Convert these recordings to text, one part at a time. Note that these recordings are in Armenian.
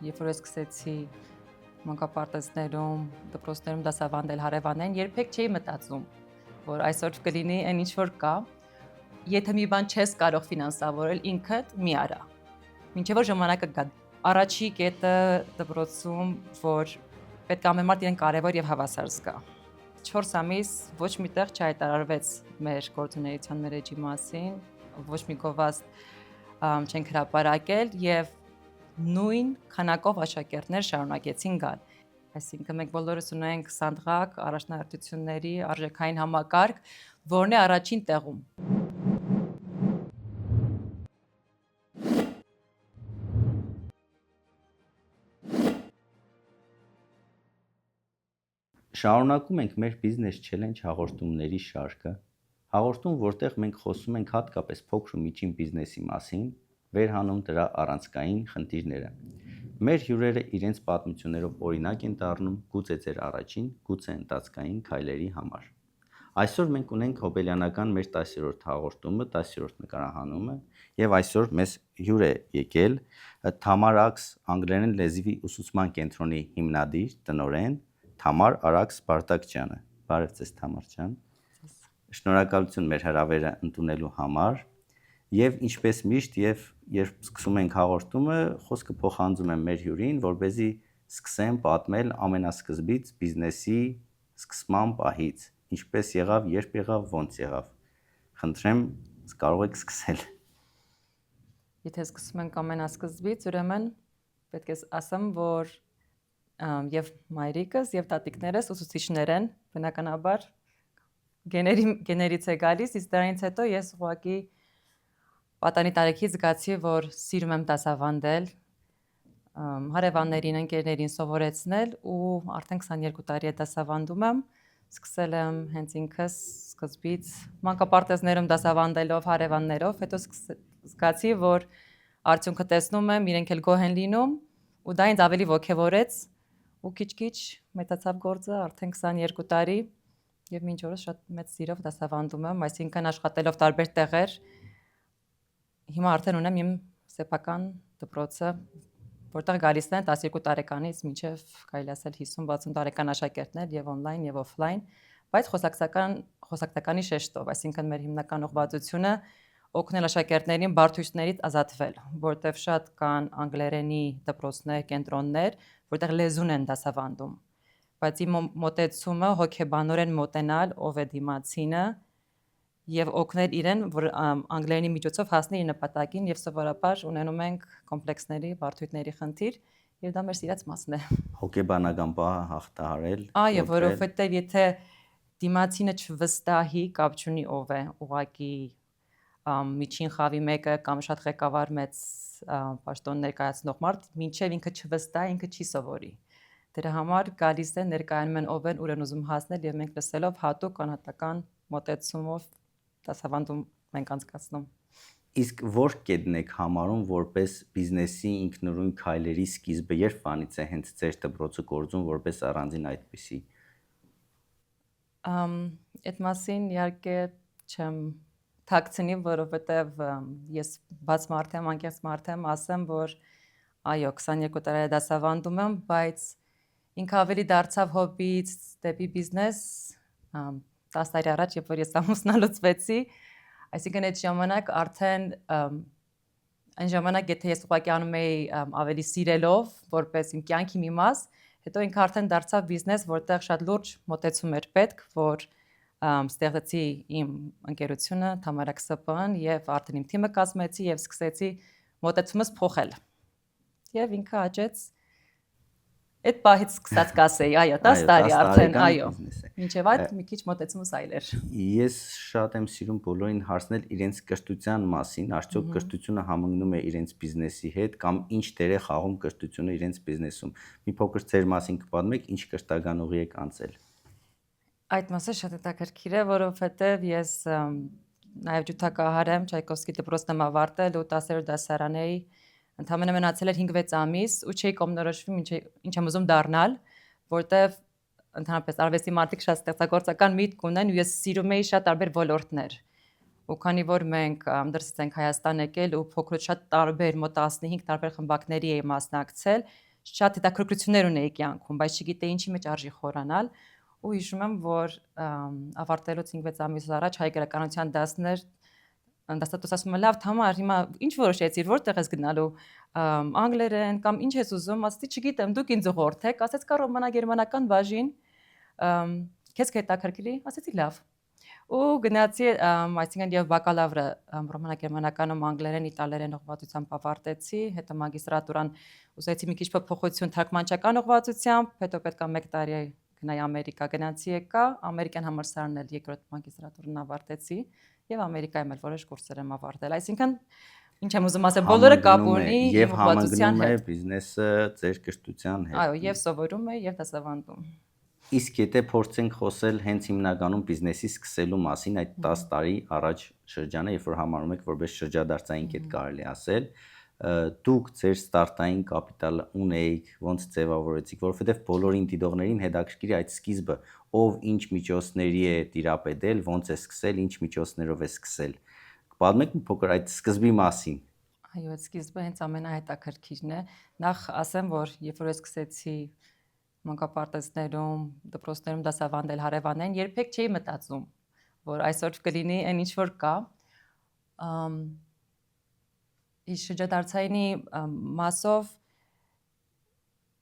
Երբ որ ես սկսեցի մանկապարտեզներում, դպրոցներում դասավանդել հարևաններին, երբեք չէի մտածում, որ այսօր կլինի այն ինչ որ կա, եթե մի բան չես կարող ֆինանսավորել ինքդ, մի արա։ Մինչև որ ժամանակը գա։ Առաջի կետը դպրոցում, որ պետք է ամեն մարդ իրեն կարևոր եւ հավասար զգա։ 4 ամիս ոչ միտեղ չհայտարարվեց մեր գործունեության մեր էջի մասին, ոչ մի գովաստ չենք հրապարակել եւ նույն քանակով աշակերտներ շարունակեցին գալ։ Այսինքն մենք բոլորս ունենք սանդղակ առաջնահերթությունների արժեքային համակարգ, որն է առաջին տեղում։ Շարունակում ենք մեր բիզնես չելենջ հաղորդումների շարքը, հաղորդում, որտեղ մենք խոսում ենք հատկապես փոքր ու միջին բիզնեսի մասին, վերհանում դրա առանցքային խնդիրները։ Մեր հյուրերը իրենց պատմություններով օրինակ են դառնում գուցե ձեր առաջին, գուցե ընթացքային քայլերի համար։ Այսօր մենք ունենք հոբելյանական մեր 10-րդ հաղորդումը, 10-րդ նկարահանումը, եւ այսօր մեզ հյուր է եկել Թամար Աքս անգլերեն լեզվի ուսուցման կենտրոնի հիմնադիր, տնօրեն Թամար Արաքս Բարտակչյանը։ Բարև ձեզ Թամար ջան։ Շնորհակալություն մեր հրավերը ընդունելու համար։ Եվ ինչպես միշտ, եւ երբ սկսում ենք հաղորդումը, խոսքը փոխանցում եմ մեր հյուրին, որպեսզի սկսեմ պատմել ամենասկզբից բիզնեսի սկսման պահից։ Ինչպես եղավ, երբ եղավ, ոնց եղավ։ Խնդրեմ, կարող եք սկսել։ Եթե սկսում ենք ամենասկզբից, ուրեմն պետք է ասեմ, որ եւ մայրիկս եւ տատիկներս ուսուցիչներ են, բնականաբար գեներից է գալիս, իսկ դրանից հետո ես ուղղակի պատանի տարիքից զգացի, որ սիրում եմ դասավանդել, հարևաններին, ընկերներին սովորեցնել ու արդեն 22 տարի է դասավանդում եմ, սկսել եմ հենց ինքս սկզբից մանկապարտեզներում դասավանդելով հարևաններով, հետո զգացի, որ արդյունքը տեսնում եմ, իրենք էլ գոհ են լինում ու դա ինձ ավելի ոգևորեց ու քիչ-քիչ մեծացավ գործը, արդեն 22 տարի եւ մինչ օրս շատ մեծ սիրով դասավանդում եմ, այսինքն աշխատելով տարբեր տեղեր, հիմա արդեն ունեմ իմ սեփական դպրոցը, որտեղ գալիս են 12 տարեկանից մինչև կարելի ասել 50-60 տարեկան աշակերտներ եւ on-line եւ off-line, բայց խոսակցականի շեշտով, այսինքն մեր հիմնական ուղղվածությունը օգնել աշակերտներին բարդություններից ազատվել, որտեղ շատ կան անգլերենի դպրոցներ, կենտրոններ, որտեղ լեզուն են դասավանդում, բայց իմ մոտեցումը հոգեբանորեն մոտենալ ով է դիմացինը եւ օգնել իրեն, որ անգլերենի միջոցով հասնի իր նպատակին եւ սովորաբար ունենում ենք կոմպլեքսների, բարդությունների խնդիր եւ դա մեր սիրած մասն է։ Հոգեբանական բառը հաղթահարել։ Այո, որովհետեւ եթե դիմացինը չվստահի, կապ չունի ով է, ուղղակի միջին խավի մեկը կամ շատ ղեկավար մեծ պաշտոն ներկայացնող մարդ, մինչև ինքը չվստահի, ինքը չի սովորի։ Դրա համար գալիս են ներկայանում են ով են, ուր են ուզում հասնել եւ մենք լսելով հատուկ անհատական մոտեցումով դասավանդում մենք անցկացնում։ Իսկ որ կետն եք համարում որպես բիզնեսի ինքնուրույն քայլերի սկիզբը, երբ վանից է հենց ձեր դպրոցը գործում որպես առանձին այդպիսի։ Այդ մասին իհարկե չեմ թաքցնի, որովհետև ես բաց մարդ եմ, անկեղծ մարդ եմ, ասեմ, որ այո, 22 տարի դասավանդում եմ, բայց ինքը ավելի դարձավ հոբից դեպի բիզնես 10 տարի առաջ, երբ որ ես ամուսնալուծվեցի, այսինքն այդ ժամանակ արդեն այն ժամանակ եթե ես ուղղակի անում էի ավելի սիրելով, որպես իմ կյանքի մի մաս, հետո ինքը արդեն դարձավ բիզնես, որտեղ շատ լուրջ մոտեցում էր պետք, որ ստեղծեցի իմ ընկերությունը Թամար Աքս ՍՊԸ-ն եւ արդեն իմ թիմը կազմեցի եւ սկսեցի մոտեցումս փոխել։ Եվ ինքը աճեց այդ պահից սկսած կասեի, այո, 10 տարի արդեն, այո։ Մինչև այդ մի քիչ մոտեցումս այլ էր։ Ես շատ եմ սիրում բոլորին հարցնել իրենց կրթության մասին, արդյոք կրթությունը համընկնում է իրենց բիզնեսի հետ կամ ինչ դեր է խաղում կրթությունը իրենց բիզնեսում։ Մի փոքր ձեր մասին կպատմեք, ինչ կրթական ուղի եք անցել։ Այդ մասը շատ հետաքրքիր է, որովհետև ես նաև ջութակահար եմ, Չայկովսկի դպրոցն եմ ավարտել ու 10-րդ դասարան էի, ընդամենը մնացել էր 5-6 ամիս ու չէի կողմնորոշվում ինչ եմ ուզում դառնալ, որտև ընդհանրապես արվեստի մարդիկ շատ ստեղծագործական միտք ունեն ու ես սիրում էի շատ տարբեր ոլորտներ։ Ու քանի որ մենք դրսից ենք Հայաստան եկել ու փոքրուց շատ տարբեր մոտ 15 տարբեր խմբակների էի մասնակցել, շատ հետաքրքրություններ ունեի կյանքում, բայց չգիտեի ինչի մեջ արժի խորանալ, ու հիշում եմ, որ ավարտելուց 5-6 ամիս առաջ հայ գրականության դասներ դասատուս ասում է, լավ, Թամար, հիմա ինչ որոշեցիր, որտեղ ես գնալու, անգլերեն կամ ինչ ես ուզում, ասեցի, չգիտեմ, դուք ինձ ուղղորդեք, ասեց կա ռոմանա-գերմանական բաժին, քեզ կհետաքրքրի, ասեցի լավ։ Ու գնացի, այսինքն եւ բակալավրը ռոմանա-գերմանականում անգլերեն, իտալերեն ուղղվածությամբ ավարտեցի, հետո մագիստրատուրան ուզեցի մի քիչ փոփոխություն թարգմանչական ուղղվածությամբ, հետո պետքա 1 տարի գնայի Ամերիկա, գնացի եկա, ամերիկյան համալսարանն էլ երկրորդ մագիստրատուրն ավարտեցի եւ Ամերիկայում էլ որոշ կուրսեր եմ ավարտել, այսինքն ինչ եմ ուզում ասել, բոլորը կապ ունի եւ ուղղվածության համընկնում է հետ։ բիզնեսը ձեր կրթության հետ։ Այո, եւ սովորում եմ եւ դասավանդում։ Իսկ եթե փորձենք խոսել հենց հիմնականում բիզնեսի սկսելու մասին, այդ 10 տարի առաջ շրջանը, երբ որ համարում եք որպես շրջադարձային կետ կարելի ասել, դուք ձեր ստարտային կապիտալը ունեիք, ոնց ձևավորեցիք, որովհետև բոլորին դիտողներին հետաքրքիր է այդ սկիզբը, ով ինչ միջոցների է տիրապետել, ոնց է սկսել, ինչ միջոցներով է սկսել։ Կպատմեք մի փոքր այդ սկզբի մասին։ Այո, այդ սկիզբը հենց ամենահետաքրքիրն է։ Նախ ասեմ, որ երբ որ ես սկսեցի մանկապարտեզներում, դպրոցներում դասավանդել հարևաններին, երբեք չէի մտածում, որ այսօր կլինի այն ինչ որ կա։ Իս շրջադարձայինի մասով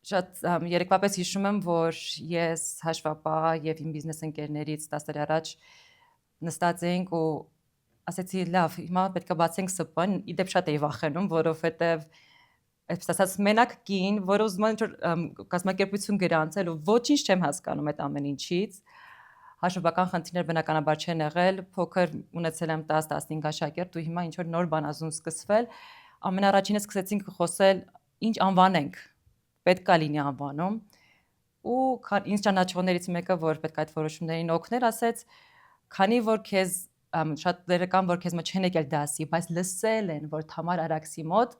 շատ երեկվապես հիշում եմ, որ ես հաշվապահ եւ իմ բիզնես ընկերներից 10 տարի առաջ նստած էինք ու ասեցի, լավ, հիմա պետք է բացենք ՍՊ-ն, իդեպ շատ էի վախենում, որովհետեւ այսպես ասած մենակ կին, որը ուզում եմ ինչ-որ կազմակերպություն գրանցել ու ոչինչ չեմ հասկանում այդ ամեն ինչից։ Հաշվապահական խնդիրներ բնականաբար չեն եղել, փոքր ունեցել եմ 10-15 աշակերտ ու հիմա ինչ որ նոր բան ազում սկսվել։ Ամենառաջինը սկսեցինք խոսել ինչ անվանենք, պետքա լինի անվանում ու ինձ ճանաչողներից մեկը, որ պետք է այդ որոշումներին օգներ, ասեց, քանի որ քեզ շատերը կան, որ քեզ մոտ չեն եկել դասի, բայց լսել են, որ Թամար Արաքսի մոտ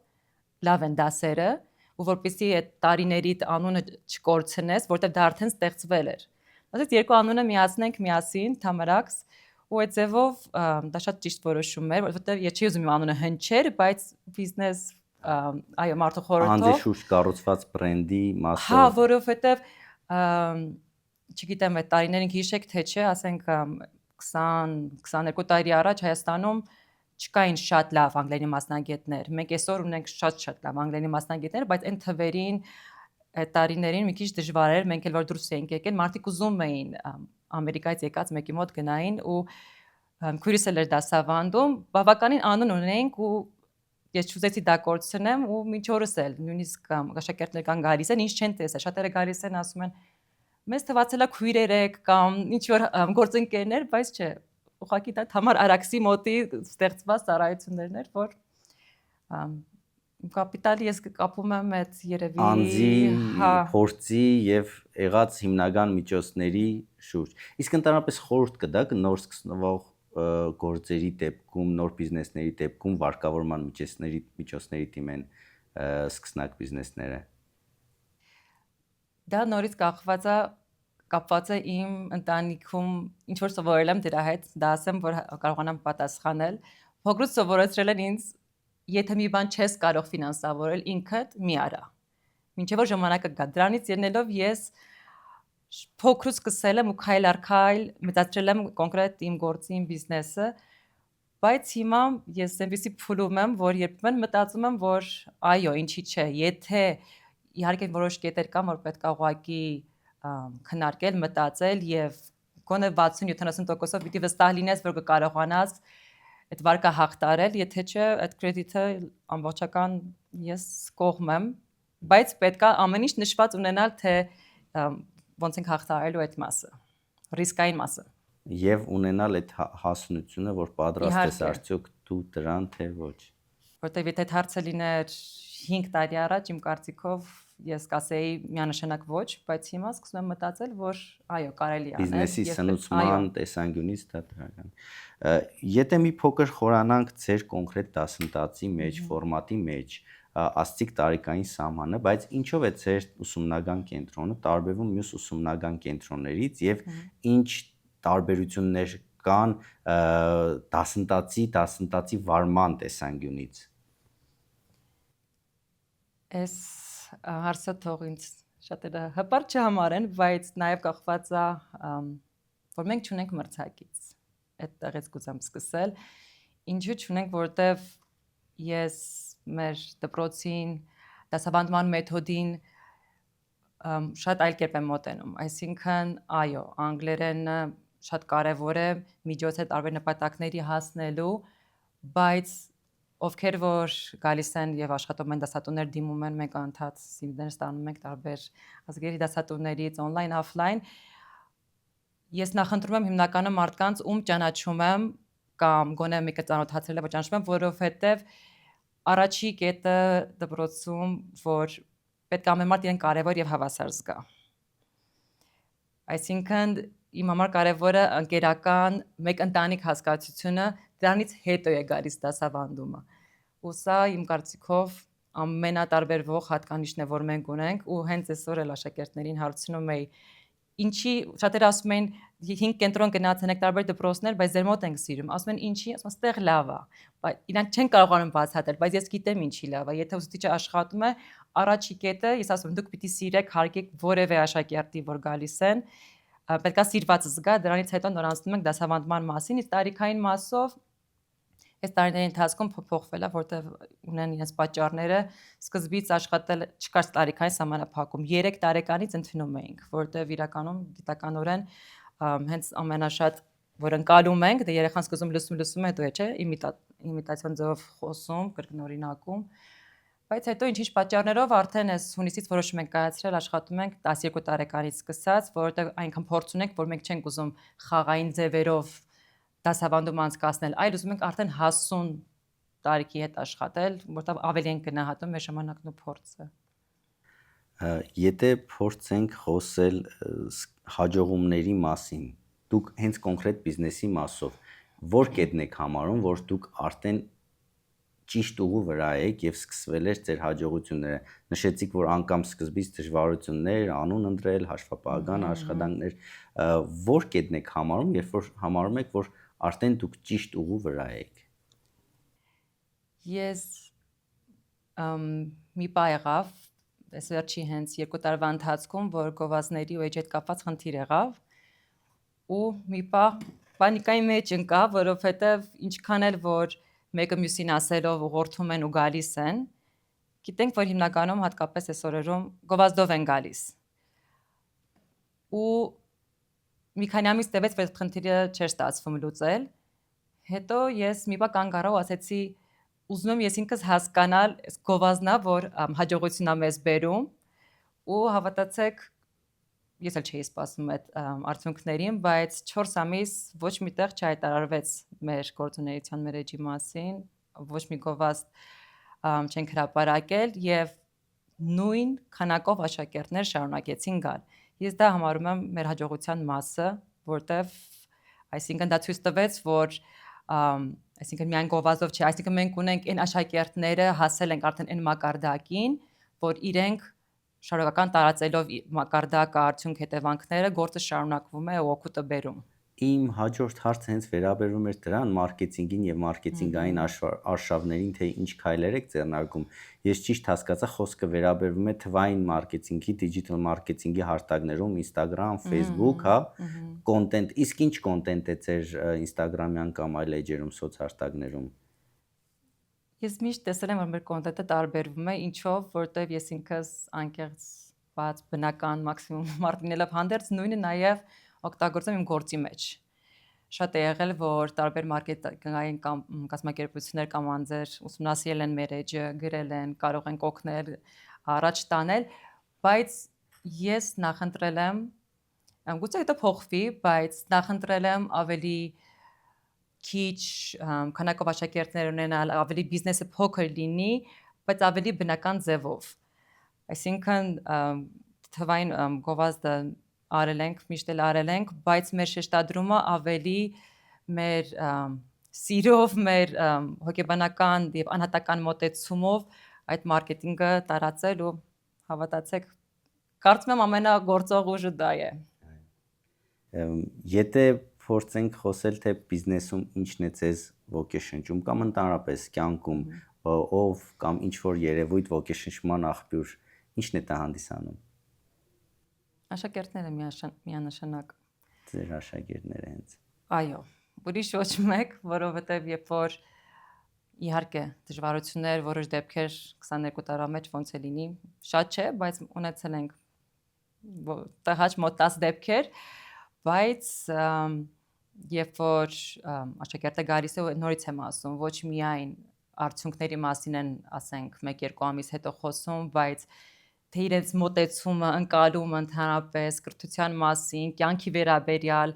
լավ են դասերը, ու որպեսզի այդ տարիներիդ անունը չկորցնես, որտեղ դա արդեն ստեղծվել էր։ Ասեց երկու անունը միացնենք միասին, Թամարաքս, ու այդ ձևով դա շատ ճիշտ որոշում էր, որովհետև ես չի ուզում իմ անունը հնչեր, բայց բիզնես այո, մարդու խորհրդով անզիշուշ կառուցված բրենդի մասով։ Հա, որովհետև չգիտեմ, այդ տարիներին հիշեք թե չէ, ասենք 20-22 տարի առաջ Հայաստանում չկային շատ լավ անգլերենի մասնագետներ։ Մենք այսօր ունենք շատ լավ անգլերենի մասնագետներ, բայց այն թվերին այդ տարիներին մի քիչ դժվար էր, մենք էլ որ դուրս էինք եկել, մարդիկ ուզում էին Ամերիկայից եկած մեկի մոտ գնային ու քույրս էլ էր դասավանդում, բավականին անուն ունեինք ու ես չուզեցի դա կորցնեմ ու մինչ օրս էլ նույնիսկ աշակերտներ կան գալիս են, ինչ չեն տեսել, շատերը գալիս են ասում են մեզ թվացել է քույրեր եք կամ ինչ որ գործընկերներ, բայց չէ, ուղղակի դա Թամար Արաքսի մոտի ստեղծված ծառայություններն էր, որ կապիտալի ես կապում եմ այդ երևի անձի, փորձի եւ եղած հիմնական միջոցների շուրջ։ Իսկ ընդհանրապես խորհուրդ կտաք նոր սկսվող գործերի դեպքում, նոր բիզնեսների դեպքում վարկավորման միջոցների թիմեն սկսնակ բիզնեսները։ Դա նորից կապված է իմ ընտանիքում ինչ որ սովորել եմ դրա հետ, դա ասեմ, որ կարողանամ պատասխանել։ Փոքրուց սովորեցրել են ինձ, եթե մի բան չես կարող ֆինանսավորել, ինքդ մի արա։ Մինչև որ ժամանակը գա, դրանից ելնելով ես փոքրուց սկսել եմ ու քայլ առ քայլ մեծացրել եմ կոնկրետ իմ գործի, իմ բիզնեսը, բայց հիմա ես այնպեսի փուլում եմ, որ երբեմն մտածում եմ, որ այո, ինչի՞ չէ, եթե իհարկե որոշ կետեր կան, որ պետք է ուղղակի քննարկել, մտածել եւ գոնե 60-70%-ով պիտի վստահ լինես, որ կկարողանաս այդ վարկը հաղթարել, եթե չէ, այդ կրեդիտը ամբողջական ես կողմ եմ, բայց պետք է ամեն ինչ նշված ունենալ, թե ոնց ենք հաղթարելու այդ մասը, ռիսկային մասը։ Եվ ունենալ այդ հասունությունը, որ պատրաստ ես արդյոք դու դրան, թե ոչ։ Որտեւ եթե այդ հարցը լիներ 5 տարի առաջ, իմ կարծիքով ես կասեի միանշանակ ոչ, բայց հիմա սկսում եմ մտածել, որ այո, կարելի է անել։ Բիզնեսի սնուցման տեսանկյունից դա դրական։ Եթե մի փոքր խորանանք ձեր կոնկրետ դասընթացի մեջ, ֆորմատի մեջ, աստիկ տարիքային սահմանը, բայց ինչով է ձեր ուսումնական կենտրոնը տարբերվում մյուս ուսումնական կենտրոններից եւ ինչ տարբերություններ կան դասընթացի վարման տեսանկյունից։ Այս հարցը թող ինձ շատերը հպարտ չհամարեն, բայց նաև կախված է, որ մենք չունենք մրցակից։ Այդտեղից կուզեմ սկսել։ Ինչու չունենք, որովհետև ես մեր դպրոցին, դասավանդման մեթոդին շատ այլ կերպ եմ մոտենում, այսինքն, այո, անգլերենը շատ կարևոր է միջոց է տարբեր նպատակների հասնելու, բայց ովքեր որ գալիս են եւ աշխատում են դասատուներ դիմում են, մենք անդադ սիմներ ստանում ենք տարբեր ազգերի դասատուներից on-line, offline, ես նախընտրում եմ հիմնականում մարդկանց, ում ճանաչում եմ կամ գոնե մեկը ծանոթացրել է, որ ճանաչում եմ, որովհետեւ առաջի կետը դպրոցում, որ պետք է ամեն մարդ իրեն կարևոր եւ հավասար զգա։ Այսինքն իմ համար կարևորը ընկերական մեկ ընտանիք հասկացությունը, դրանից հետո է գալիս դասավանդումը։ Ու սա իմ կարծիքով ամենատարբերվող հատկանիշն է, որ մենք ունենք, ու հենց այսօր էլ աշակերտներին հարցնում էի, ինչի շատերը ասում են 5 կենտրոն գնացել եք տարբեր դպրոցներ, բայց ձեր մոտ ենք սիրում, ասում են ինչի, ասում են ստեղ լավ է, բայց իրանք չեն կարողանում բացատրել, բայց ես գիտեմ ինչի լավ է, եթե ուսուցիչը աշխատում է, առաջի կետը, ես ասում եմ դուք պիտի սիրեք, հարգեք որևէ աշակերտի, որ գալիս են, պետք է սիրված զգա, դրանից հետո նորանցնում ենք դասավանդման մասին, իսկ տարիքային մասով այս տարիների ընթացքում փոփոխվել է, որտեղ ունեն իրենց պատճառները, սկզբից աշխատել չկար տարիքային սահմանափակում, 3 տարեկանից ընդունում էինք, որտեղ իրականում գիտականորեն հենց ամենաշատ որ ընկալում ենք, դե երեխան սկզբում լսում է, դու չէ, իմիտացիոն ձևով խոսում, կրկնօրինակում, բայց հետո ինչ-ինչ պատճառներով արդեն այս հունիսից որոշում ենք կայացրել, աշխատում ենք 12 տարեկանից սկսած, որովհետև այնքան փորձ ունենք, որ մենք չենք ուզում խաղային ձևերով դասավանդում անցկացնել, այլ ուզում ենք արդեն հասուն տարիքի հետ աշխատել, որտեղ ավելի ենք գնահատում մեր ժամանակն ու փորձը։ Եթե փորձենք խոսել հաջողումների մասին, դուք հենց կոնկրետ բիզնեսի մասով որ կետն եք համարում, որ դուք արդեն ճիշտ ուղու վրա եք եւ սկսվել էր ձեր հաջողությունները։ Նշեցիք, որ անգամ սկզբից դժվարություններ, անուն ընտրել, հաշվապահական աշխատանքներ, որ կետն եք համարում, երբ որ համարում եք, որ արդեն դուք ճիշտ ուղու վրա եք։ Ես մի բա եղավ, այս վերջի հենց 2 տարվա ընթացքում, որ գովազդների ու էջ հետ կապված խնդիր եղավ, ու մի բա պանիկայի մեջ ընկա, որովհետև ինչքան էլ որ մեկը մյուսին ասելով ուղղորդում են ու գալիս են, գիտենք, որ հիմնականում հատկապես այս օրերում գովազդով են գալիս։ Ու մի քանի ամիս տևեց, որ այդ խնդիրը չէր ստացվում լուծել։ Հետո ես մի բա կանգ առա ու ասեցի, ուզում եմ ես ինքս հասկանալ այս գովազդնա, որ հաջողությունն է մեզ բերում, ու հավատացեք, ես էլ չէի սպասում այդ արդյունքներին, բայց 4 ամիս ոչ մի տեղ չհայտարարվեց մեր գործունեության մեր էջի մասին, ոչ մի գովազդ չենք հրապարակել եւ նույն քանակով աշակերտներ շարունակեցին գալ։ Ես դա համարում եմ մեր հաջողության մասը, որտեվ այսինքն դա ցույց տվեց, որ այսինքն միայն գովազդով չէ, այսինքն մենք ունենք այն աշակերտները հասել ենք արդեն այն մակարդակին, որ իրենք շարունակական տարածելով մակարդակը արդյունք հետևանքները գործը շարունակվում է ու օգուտը բերում։ Իմ հաջորդ հարցը հենց վերաբերում էր դրան մարքեթինգին եւ մարքեթինգային արշավներին, թե ինչ քայլեր եք ձեռնարկում։ Ես ճիշտ հասկացա, խոսքը վերաբերվում է թվային մարքեթինգի, դիջիտալ մարքեթինգի հարթակներում, Instagram, Facebook, հա, կոնտենտ, իսկ ինչ կոնտենտ է ձեր Instagram-յան կամ այլ էջերում, սոցհարթակներում։ Ես միշտ տեսել եմ, որ մեր կոնտենտը տարբերվում է, ինչով, որտեվ ես ինքս անկեղծ բաց բնական մաքսիմում մարտինելով հանդերձ նույնը նաև օգտագործում իմ գործի մեջ։ Շատ է եղել, որ տարբեր մարքեթինգային կամ կազմակերպություններ կամ անձեր ուսումնասիրել են մեր էջը, գրել են, կարող են օգնել, առաջ տանել, բայց ես նախընտրել եմ, գուցե դա փոխվի, բայց նախընտրել եմ ավելի քիչ քանակով աշակերտներ ունենալ, ավելի բիզնեսը փոքր լինի, բայց ավելի բնական ձևով։ Այսինքն թվային գովազդը արել ենք, միշտ էլ արել ենք, բայց մեր շեշտադրումը ավելի մեր սիրով, մեր հոգեբանական եւ անհատական մոտեցումով այդ մարքեթինգը տարածել ու հավատացեք, կարծում եմ ամենագործող ուժը դա է։ Եթե փորձենք խոսել թե բիզնեսում ինչն է ձեզ ոգեշնչում կամ ընդհանրապես կյանքում ով կամ ինչ որ երևույթ ոգեշնչման աղբյուր Ինչն է դա հանդիսանում։ Աշակերտները միանշանակ։ Ձեր աշակերտները հենց։ Այո, ուրիշ ոչ մեկ, որովհետև երբ որ իհարկե դժվարություններ, որոշ դեպքեր 22 տարվա մեջ ոնց է լինի, շատ չէ, բայց ունեցել ենք տհաճ մոտ 10 դեպքեր, բայց երբ որ աշակերտը գալիս է ու նորից եմ ասում, ոչ միայն արդյունքների մասին են, ասենք, 1-2 ամիս հետո խոսում, բայց թե իրենց մոտեցումը, ընկալումը ընդհանրապես կրթության մասին, կյանքի վերաբերյալ,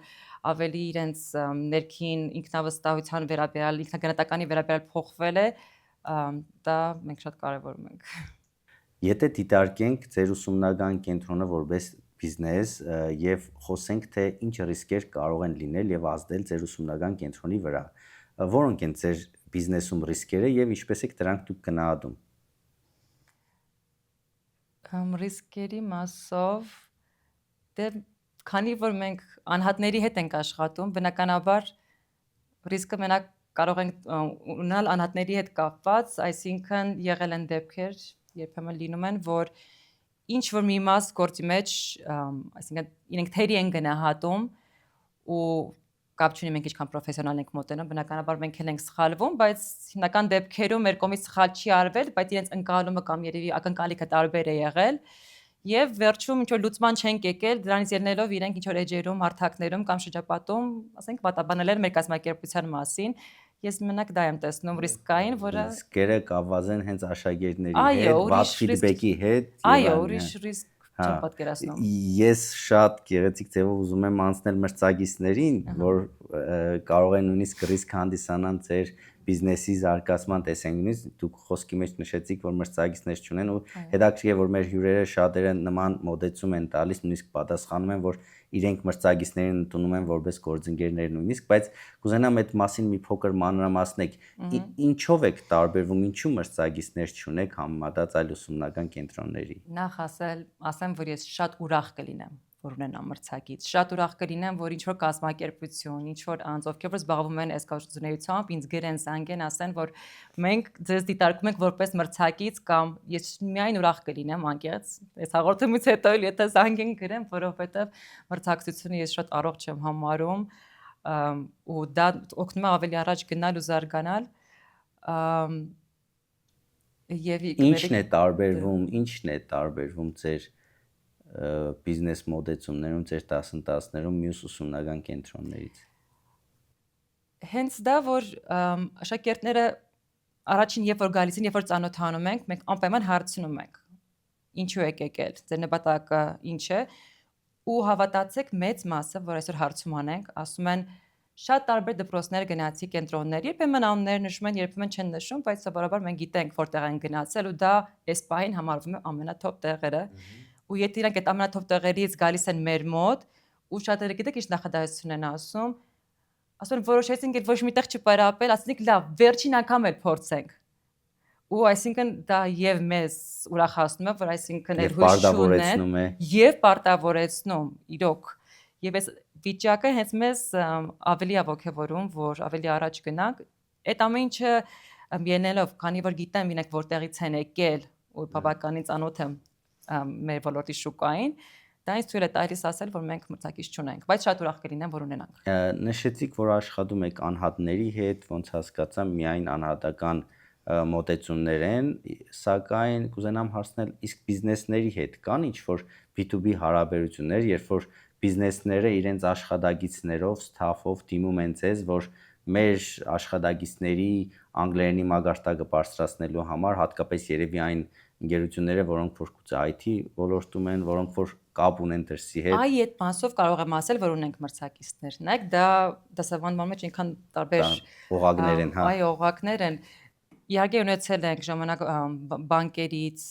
ավելի իրենց ներքին ինքնավստահության վերաբերյալ, ինքնագնահատականի վերաբերյալ փոխվել է, դա մենք շատ կարևորում ենք։ Եթե դիտարկենք ձեր ուսումնական կենտրոնը որպես բիզնես եւ խոսենք թե ինչ ռիսկեր կարող են լինել եւ ազդել ձեր ուսումնական կենտրոնի վրա, որոնք են ձեր բիզնեսում ռիսկերը եւ ինչպես եք դրանք դուք գնահատում։ Ռիսկերի մասով դե քանի որ մենք անհատների հետ ենք աշխատում, բնականաբար ռիսկը մենակ կարող ենք ունենալ անհատների հետ կապված, այսինքն եղել են դեպքեր, երբեմն լինում են, որ ինչ որ մի մաս գործի մեջ, այսինքն իրենք թերի են գնահատում ու կապ չունի մենք ինչքան պրոֆեսիոնալ ենք մոտենում, բնականաբար մենք էլ ենք սխալվում, բայց հիմնական դեպքերում մեր կողմից սխալ չի արվել, բայց իրենց ընկալումը կամ երևի ակնկալիքը տարբեր է եղել եւ վերջում ինչ որ լուծման չենք եկել, դրանից ելնելով իրենք ինչ որ էջերում, հարթակներում կամ շրջապատում, ասենք, պատաբանել են մեր կազմակերպության մասին։ Ես մենակ դա եմ տեսնում ռիսկային, որը ռիսկերը կապված են հենց աշակերտների Այո, հետ, ուրիշ վատ ֆիդբեքի հետ։ Այո, ուրիշ ռիսկ չեմ պատկերացնում։ Ես շատ գեղեցիկ ձևով ուզում եմ անցնել մրցակիցներին, որ կարող են նույնիսկ ռիսկ հանդիսանան ձեր բիզնեսի զարգացման տեսանկյունից, դուք խոսքի մեջ նշեցիք, որ մրցակիցներ չունեն ու հետաքրքիր է, որ մեր հյուրերը շատերը նման մոդեցում են տալիս, նույնիսկ պատասխանում են, որ իրենք մրցակիցներին ընդունում են որպես գործընկերներ նույնիսկ, բայց կուզենամ այդ մասին մի փոքր մանրամասնեք, ինչով եք տարբերվում, ինչու մրցակիցներ չունեք համեմատած այլ ուսումնական կենտրոնների։ Նախ ասեմ, որ ես շատ ուրախ կլինեմ, որ ունենամ մրցակից։ Շատ ուրախ կլինեմ, որ ինչ որ կազմակերպություն, ինչ որ անձ, ովքեր որ զբաղվում են այս գործունեությամբ, ինձ գրեն, զանգեն, ասեն, որ մենք ձեզ դիտարկում ենք որպես մրցակից կամ ես միայն ուրախ կլինեմ, անկեղծ։ Այս հաղորդումից հետո էլ եթե զանգեն գրեմ, որովհետև մրցակցությունը ես շատ առողջ եմ համարում ու դա օգնում է ավելի առաջ գնալ ու զարգանալ։ Եվ ինչն է տարբերվում ձեր բիզնես մոդեցումներում, ձեր դասընթացներում մյուս ուսումնական կենտրոններից։ Հենց դա, որ աշակերտները առաջին երբ որ գալիս են, երբ որ ծանոթանում ենք, մենք անպայման հարցնում ենք. ինչու եք եկել, ձեր նպատակը ինչ է, ու հավատացեք մեծ մասը, որ այսօր հարցում անենք, ասում են շատ տարբեր դպրոցներ գնացի կենտրոններ, երբեմն անուններ նշում են, երբեմն չեն նշում, բայց սովորաբար մենք գիտենք որտեղ են գնացել ու դա այս պահին համարվում է ամենաթոփ տեղերը։ Ու եթե իրանք այդ ամենաթոփ տեղերից գալիս են մեր մոտ, ու շատերը գիտեք ինչ նախադասություն են ասում են որոշեցինք ոչ միտեղ չպարապել, ասենք լավ, վերջին անգամ էլ փորձենք։ Ու այսինքն դա եւ մեզ ուրախացնում է, որ այսինքն այդ հույս ունեն եւ պարտավորեցնում իրոք։ Եվ այս վիճակը հենց մեզ ավելի ողջևորում, որ ավելի առաջ գնանք։ Այդ ամեն ինչը ելնելով, քանի որ գիտեմ իրենք որտեղից են եկել, ու բավականին ծանոթ եմ մեր ոլորտի շուկային, դա ինձ թույլ է տալիս ասել, որ մենք մրցակից չունենք, բայց շատ ուրախ կլինեմ, որ ունենանք։ Նշեցիք, որ աշխատում եք անհատների հետ, ոնց հասկացա, միայն անհատական մոտեցումներ են, սակայն կուզենամ հարցնել, իսկ բիզնեսների հետ կան ինչ-որ B2B հարաբերություններ, երբ որ բիզնեսները իրենց աշխատակիցներով, staff-ով դիմում են ձեզ, որ մեր աշխատակիցների անգլերենի մագարտակը բարձրացնելու համար, հատկապես երևի այն ընկերությունները, որոնք որ գուցե IT ոլորտում են, որոնք որ կապ ունեն դրսի հետ։ Այ այդ մասով կարող եմ ասել, որ ունենք մրցակիցներ։ Նայեք, դա դասավանդման մեջ ինքան տարբեր օղակներ են, հա։ Այ օղակներ են։ Իհարկե ունեցել ենք ժամանակ բանկերից,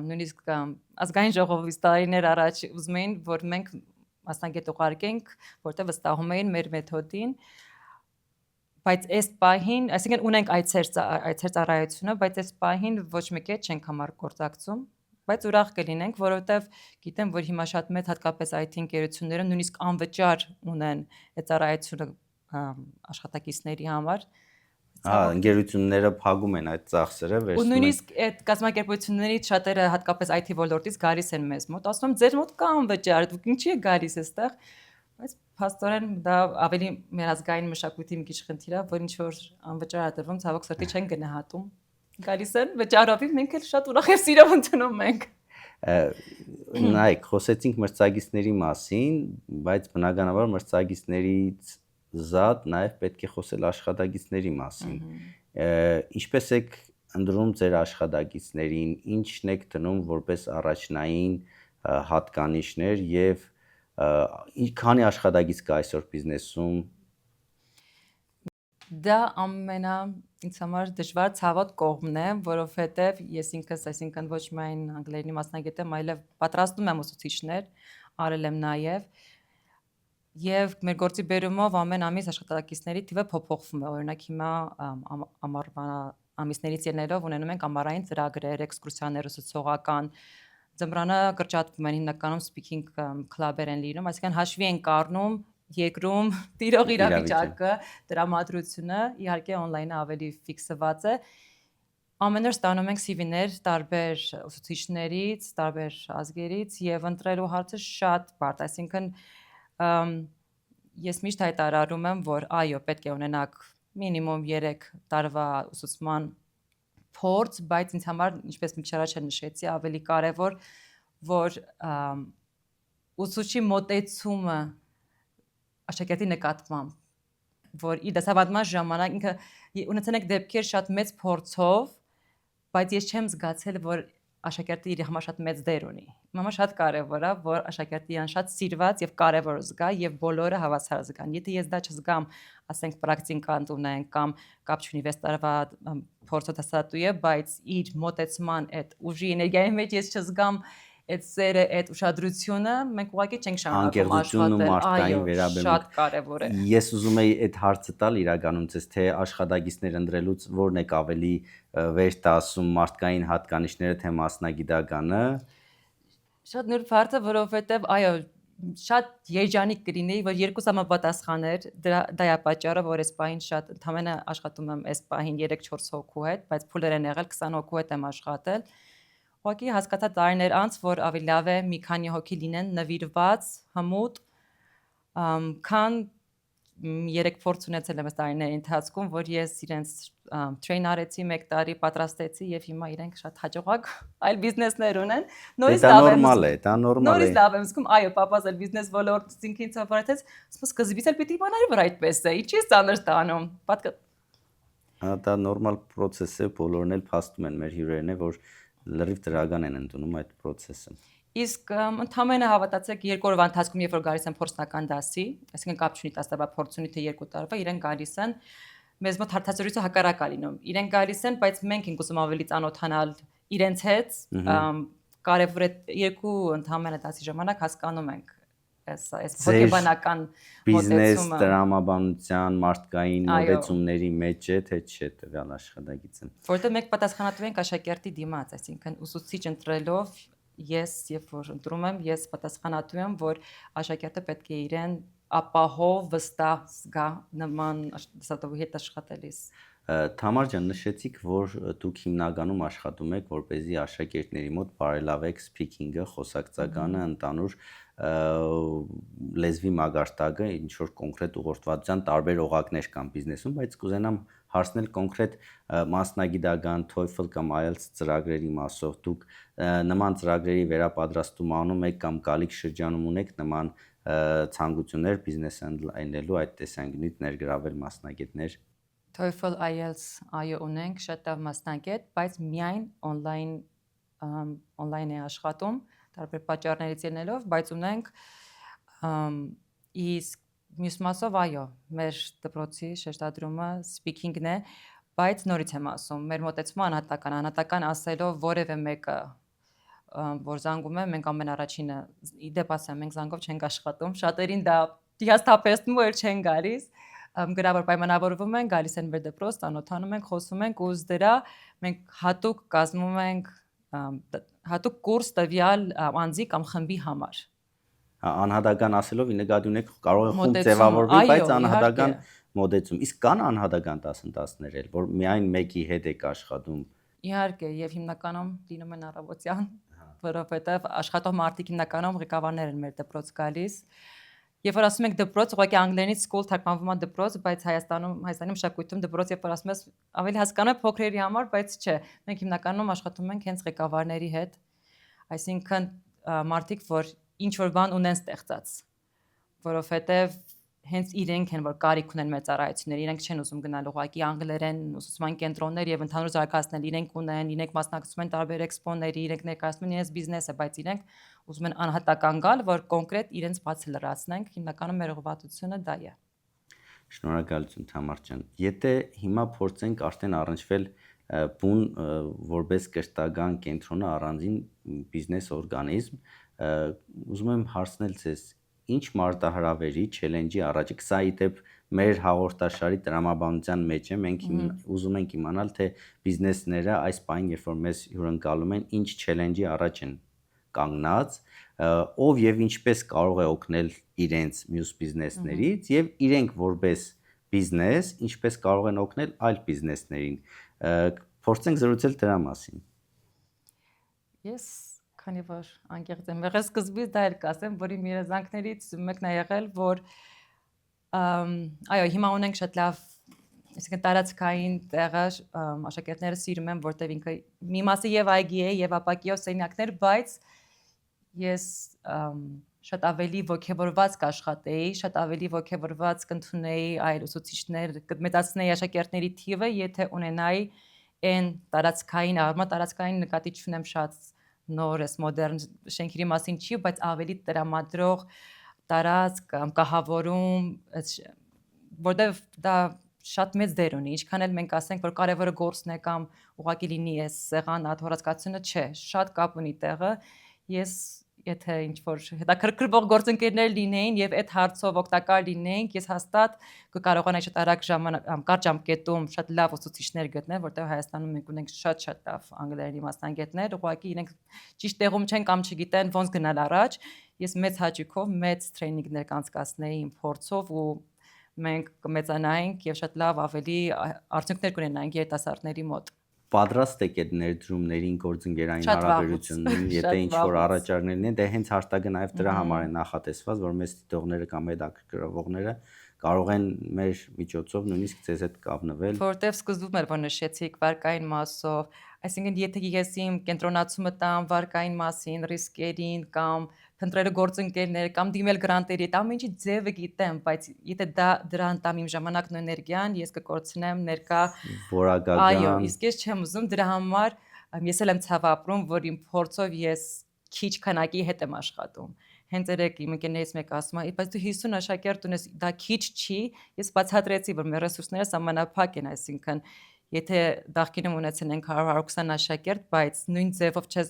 նույնիսկ ազգային ժողովից տարիներ առաջ ուզում էին, որ մենք մասնագետ ուղարկենք, որտեղ վստահում էին մեր մեթոդին, բայց այս պահին, այսինքն ունենք այցեր ծառայությունը, բայց այս պահին ոչ մեկ հետ չենք համագործակցում, բայց ուրախ կլինենք, որովհետև գիտեմ, որ հիմա շատ մեծ հատկապես IT ընկերությունները նույնիսկ անվճար ունեն այդ ծառայությունը աշխատակիցների համար, Ընկերությունները փակում են այդ ծախսերը, Ու վերցնում են։ նույնիսկ այդ կազմակերպություններից շատերը հատկապես IT ոլորտից գալիս են մեզ մոտ, ասում եմ ձեր մոտ կա անվճար, դուք ինչի եք գալիս այստեղ։ Բայց փաստորեն դա ավելի մերազգային մշակույթի մի քիչ խնդիր է, որ ինչ որ անվճար է տրվում, ցավոք սրտի չեն գնահատում։ Գալիս են վճարովի, մենք էլ շատ ուրախ եւ սիրով ընդունում ենք։ Նայեք, խոսեցինք մրցակիցների մասին, բայց բնականաբար մրցակիցներից զատ նաև պետք է խոսել աշխատակիցների մասին։ Ինչպես եք ընտրում ձեր աշխատակիցներին, ինչն եք դնում որպես առաջնային հատկանիշներ եւ քանի աշխատակից կա այսօր բիզնեսում։ Դա ինձ համար դժվար ցավոտ կողմն է, որովհետև ես ինքս, այսինքն ոչ միայն անգլերենի մասնագետ եմ, այլև պատրաստում եմ ուսուցիչներ, արել եմ նաև։ Եվ մեր գործի բերումով ամեն ամիս աշխատակիցների թիվը փոփոխվում է։ Օրինակ հիմա ամիսներից ելնելով ունենում ենք ամառային ծրագրեր, էքսկուրսիաներ, ուսուցողական, ձմռանը կրճատվում են հիմնականում speaking club-եր են լինում, այսինքն հաշվի են կառնում երկրում տիրող իրավիճակը, դրամատրությունը, իհարկե on-line-ը ավելի ֆիքսված է։ Ամեն օր ստանում ենք CV-ներ տարբեր ուսուցիչներից, տարբեր ազգերից եւ ընտրելու հարցը շատ բարդ, այսինքն ես միշտ հայտարարում եմ, որ այո, պետք է ունենաք մինիմում 3 տարվա ուսուցման փորձ, բայց ինձ համար, ինչպես մի քիչ առաջ նշեցի, ավելի կարևոր, որ ուսուցչի մոտեցումը աշակերտի նկատմամբ, որ իր դասավանդման ժամանակ ինքը ունեցել եք դեպքեր շատ մեծ փորձով, բայց ես չեմ զգացել, որ աշակերտը իր համար շատ մեծ դեր ունի։ Իմ համար շատ կարևոր է, որ աշակերտը իրան շատ սիրված եւ կարևոր զգա եւ բոլորը հավասար զգան։ Եթե ես դա չզգամ, ասենք պրակտիկան ունենք կամ կապ չունի 6 տարվա փորձը դասատու է, բայց իր մոտեցման այդ ուժի էներգիայի մեջ ես չզգամ այդ սերը, այդ ուշադրությունը, մենք ուղղակի չենք շարունակում աշխատել։ Այո, շատ կարևոր է։ Ես ուզում եի այդ հարցը տալ իրականում ցես, թե աշխատակիցներ ընտրելուց որն եք ավելի վեր տասում, մարդկային հատկանիշները, թե մասնագիտականը։ Շատ նուրբ հարց է, որովհետև այո, շատ երջանիկ կլինի, որ երկուս համապատասխաներ, դա է պատճառը, որ այս պահին շատ ընդամենը աշխատում եմ այս պահին 3-4 հոգու հետ, բայց փուլեր են եղել 20 հոգու հետ եմ աշխատել։ Ուղղակի հասկացա տարիներ անց, որ ավելի լավ է մի քանի հոգի լինեն նվիրված, հմուտ, քան 3 փորձ ունեցել եմ այս տարիների ընթացքում, որ ես իրենց train արեցի 1 տարի, պատրաստեցի եւ հիմա իրենք շատ հաջողակ այլ բիզնեսներ ունեն։ Նորից լավ եմ զգում։ Դա նորմալ է։ Նորից լավ եմ զգում, այո, papa's էլ բիզնես ոլորտից ինքնից սովորեցեց, ասում սկզբից էլ պիտի իմանայի, որ այդպես է, ինչի՞ ես ծանր տանում։ Դա նորմալ process է, բոլորն էլ փաստում են մեր հյուրերն է, որ լրիվ դրական են ընդունում այդ process-ը։ Իսկ ընդամենը հավատացեք 2 օրվա ընթացքում, երբ որ գալիս են փորձնական դասի, այսինքն կապ չունի 10 տարվա փորձ ունի թե 2 տարվա, իրենք գալիս են, մեզ մոտ հարցազրույցը հակառակ է լինում։ Իրենք գալիս են, բայց մենք ենք ուզում ավելի ծանոթանալ իրենց հետ, կարևոր է 2 ընդամենը դասի ժամանակ հասկանում ենք այս հոգեբանական բիզնես, տրամաբանության, մարդկային մոտեցումների մեջ է, թե չէ տվյալ աշխատակիցը։ Որտեղ մենք պատասխանատու ենք աշակերտի դիմաց, այսինքն ուսուցիչ ընտրելով ես, երբ որ ընտրում եմ, ես պատասխանատու եմ, որ աշակերտը պետք է իրեն ապահով, վստահ զգա նման դասատուի հետ աշխատելիս։ Թամար ջան, նշեցիք, որ դուք հիմնականում աշխատում եք, որպեսզի աշակերտների մոտ բարելավեք սփիքինգը, խոսակցականը, ընդհանուր լեզվի մագարտակը, ինչ որ կոնկրետ ուղղորդվածության տարբեր օղակներ կան բիզնեսում, բայց կուզենամ հարցնել կոնկրետ մասնագիտական TOEFL կամ IELTS ծրագրերի մասով դուք նման ծրագրերի վերապատրաստում անում եք կամ գալիք շրջանում ունեք նման ցանկություններ բիզնես ընդլայնելու այդ տեսանկյունից ներգրավել մասնագետներ։ TOEFL IELTS այո ունենք, շատ լավ մասնագետ, բայց միայն on-line է աշխատում, տարբեր պատճառներից ելնելով, բայց ունենք իսկ մյուս մասով այո, մեր դպրոցի շեշտադրումը speaking-ն է, բայց նորից եմ ասում, մեր մոտեցումը անհատական ասելով որևէ մեկը որ զանգում է, մենք ամեն առաջինը իդեպ ասեմ, մենք զանգով չենք աշխատում, շատերին դա հիասթափեցնում որ չեն գալիս, գրավոր պայմանավորվում են, գալիս են մեր դպրոց, ծանոթանում ենք, խոսում ենք ու դրա մենք հատուկ կազմում ենք հատուկ կուրս տվյալ անձի կամ խմբի համար։ Անհատական ասելով ի նկատի ունեք կարող է խումբ ձևավորվի, բայց անհատական մոդեցում։ Իսկ կան անհատական դասընթացներ էլ, որ միայն մեկի հետ եք աշխատում։ Իհարկե, եւ հիմնականում լինում են առավոտյան, որովհետեւ աշխատող մարդիկ հիմնականում ղեկավարներ են մեր դպրոց գալիս։ Երբ որ ասում ենք դպրոց, ուղղակի անգլերենից school թարգմանվում է դպրոց, բայց Հայաստանի մշակույթում դպրոց երբ որ ասում ես, ավելի հասկանում եմ փոքրերի համար, բայց չէ։ Մենք հիմնականում աշխատում ենք հենց ղեկավարների հետ, այսինքն մարդիկ, որ ինչ որ բան ունեն ստեղծած, որովհետեւ հենց իրենք են որ կարիք ունեն մեր ծառայությունների, իրենք չեն ուզում գնալ ուղղակի անգլերեն ուսուցման կենտրոններ եւ ընդհանուր զարգացնել, իրենք ունեն, իրենք մասնակցում են տարբեր էքսպոների, իրենք ներկայացնում են իրենց բիզնեսը, բայց իրենք ուզում են անհատական գալ, որ կոնկրետ իրենց բացը լրացնենք, հիմնականում մեր ուղղվածությունը դա է։ Շնորհակալություն Թամար ջան։ Եթե հիմա փորձենք արդեն առնչվել բուն որպես կրթական կենտրոնը առանձին բիզնես օրգանիզմ, ուզում եմ հարցնել ձեզ, ինչ մարտահրավերի, չելենջի առաջ եք, սա իդեպ մեր հաղորդաշարի տրամաբանության մեջ է, մենք ուզում ենք իմանալ, թե բիզնեսները այս պահին, երբ որ մեզ հյուրընկալում են, ինչ չելենջի առաջ են կանգնած, ով եւ ինչպես կարող է օգնել իրենց մյուս բիզնեսներից եւ իրենք որպես բիզնես ինչպես կարող են օգնել այլ բիզնեսներին։ Փորձենք զրուցել դրա մասին։ Ես քանի որ անկեղծ եմ եղել սկզբից դա էլ կասեմ, որ իմ երազանքներից մեկն է եղել, որ այո, հիմա ունենք շատ լավ, այսինքն տարածքային տեղը, աշակերտները սիրում են, որտեղ ինքը մի մասը եւ այգի է եւ ապակիով սենյակներ, բայց ես շատ ավելի ոգևորված կաշխատեի, շատ ավելի ոգևորված կընդունեի այլ ուսուցիչներ, կմեծացնեի աշակերտների թիվը, եթե ունենայի այն տարածքային նկատի չունեմ շատ նոր, մոդեռն շենքերի մասին չի, բայց ավելի տրամադրող տարածք կամ կահավորում, որտեղ դա շատ մեծ դեր ունի, ինչքան էլ մենք ասենք, որ կարևորը գործն է կամ ուղղակի լինի այս սեղան հորացկացությունը, չէ, շատ կապ ունի տեղը։ Ես եթե ինչ-որ հետաքրքրող գործընկերներ լինեին եւ այդ հարցով օգտակար լինեինք, ես հաստատ կկարողանայի շատ արագ կարճ ժամկետում շատ լավ ուսուցիչներ գտնել, որտեղ Հայաստանում մենք ունենք շատ լավ անգլերենի մասնագետներ, ուղղակի իրենք ճիշտ տեղում չեն կամ չգիտեն ոնց գնալ առաջ։ Ես մեծ հաճույքով մեծ տրեյնինգներ կանցկացնեի իմ փորձով ու մենք կմեծանայինք եւ շատ լավ ավելի արդյունքներ կունենայինք երիտասարդների մոտ։ Պատրաստ եք այդ ներդրումներին, գործընկերային հարաբերություններին, եթե ինչ-որ առաջարկներ լինեն, դե հենց հաշտագը նաև դրա համար է նախատեսված, որ մեզ դիտողները կամ հետաքրքրվողները կարող են մեր միջոցով նույնիսկ ձեզ հետ կապնվել։ Որտեվ սկզբում էր որ նշեցիք վարկային մասով, այսինքն եթե ես իմ կենտրոնացումը տամ վարկային մասին, ռիսկերին կամ փնտրելու գործընկերներ կամ դիմել գրանտերի, դա ամեն ինչի ձևը գիտեմ, բայց եթե դրան տամ իմ ժամանակն ու էներգիան, ես կկորցնեմ ներկա որակական։ Այո, իսկ ես չեմ ուզում դրա համար ես էլ եմ ցավ ապրում, որ իմ փորձով ես քիչ քանակի հետ եմ աշխատում։ Հենց երեք իմ ընկերներից մեկը ասում է, բայց դու 50 աշակերտ ունես, դա քիչ չի։ Ես բացատրեցի, որ մեր ռեսուրսները սահմանափակ են, այսինքն եթե դահկինում ունեցել ենք 100-120 աշակերտ, բայց նույն ձևով չես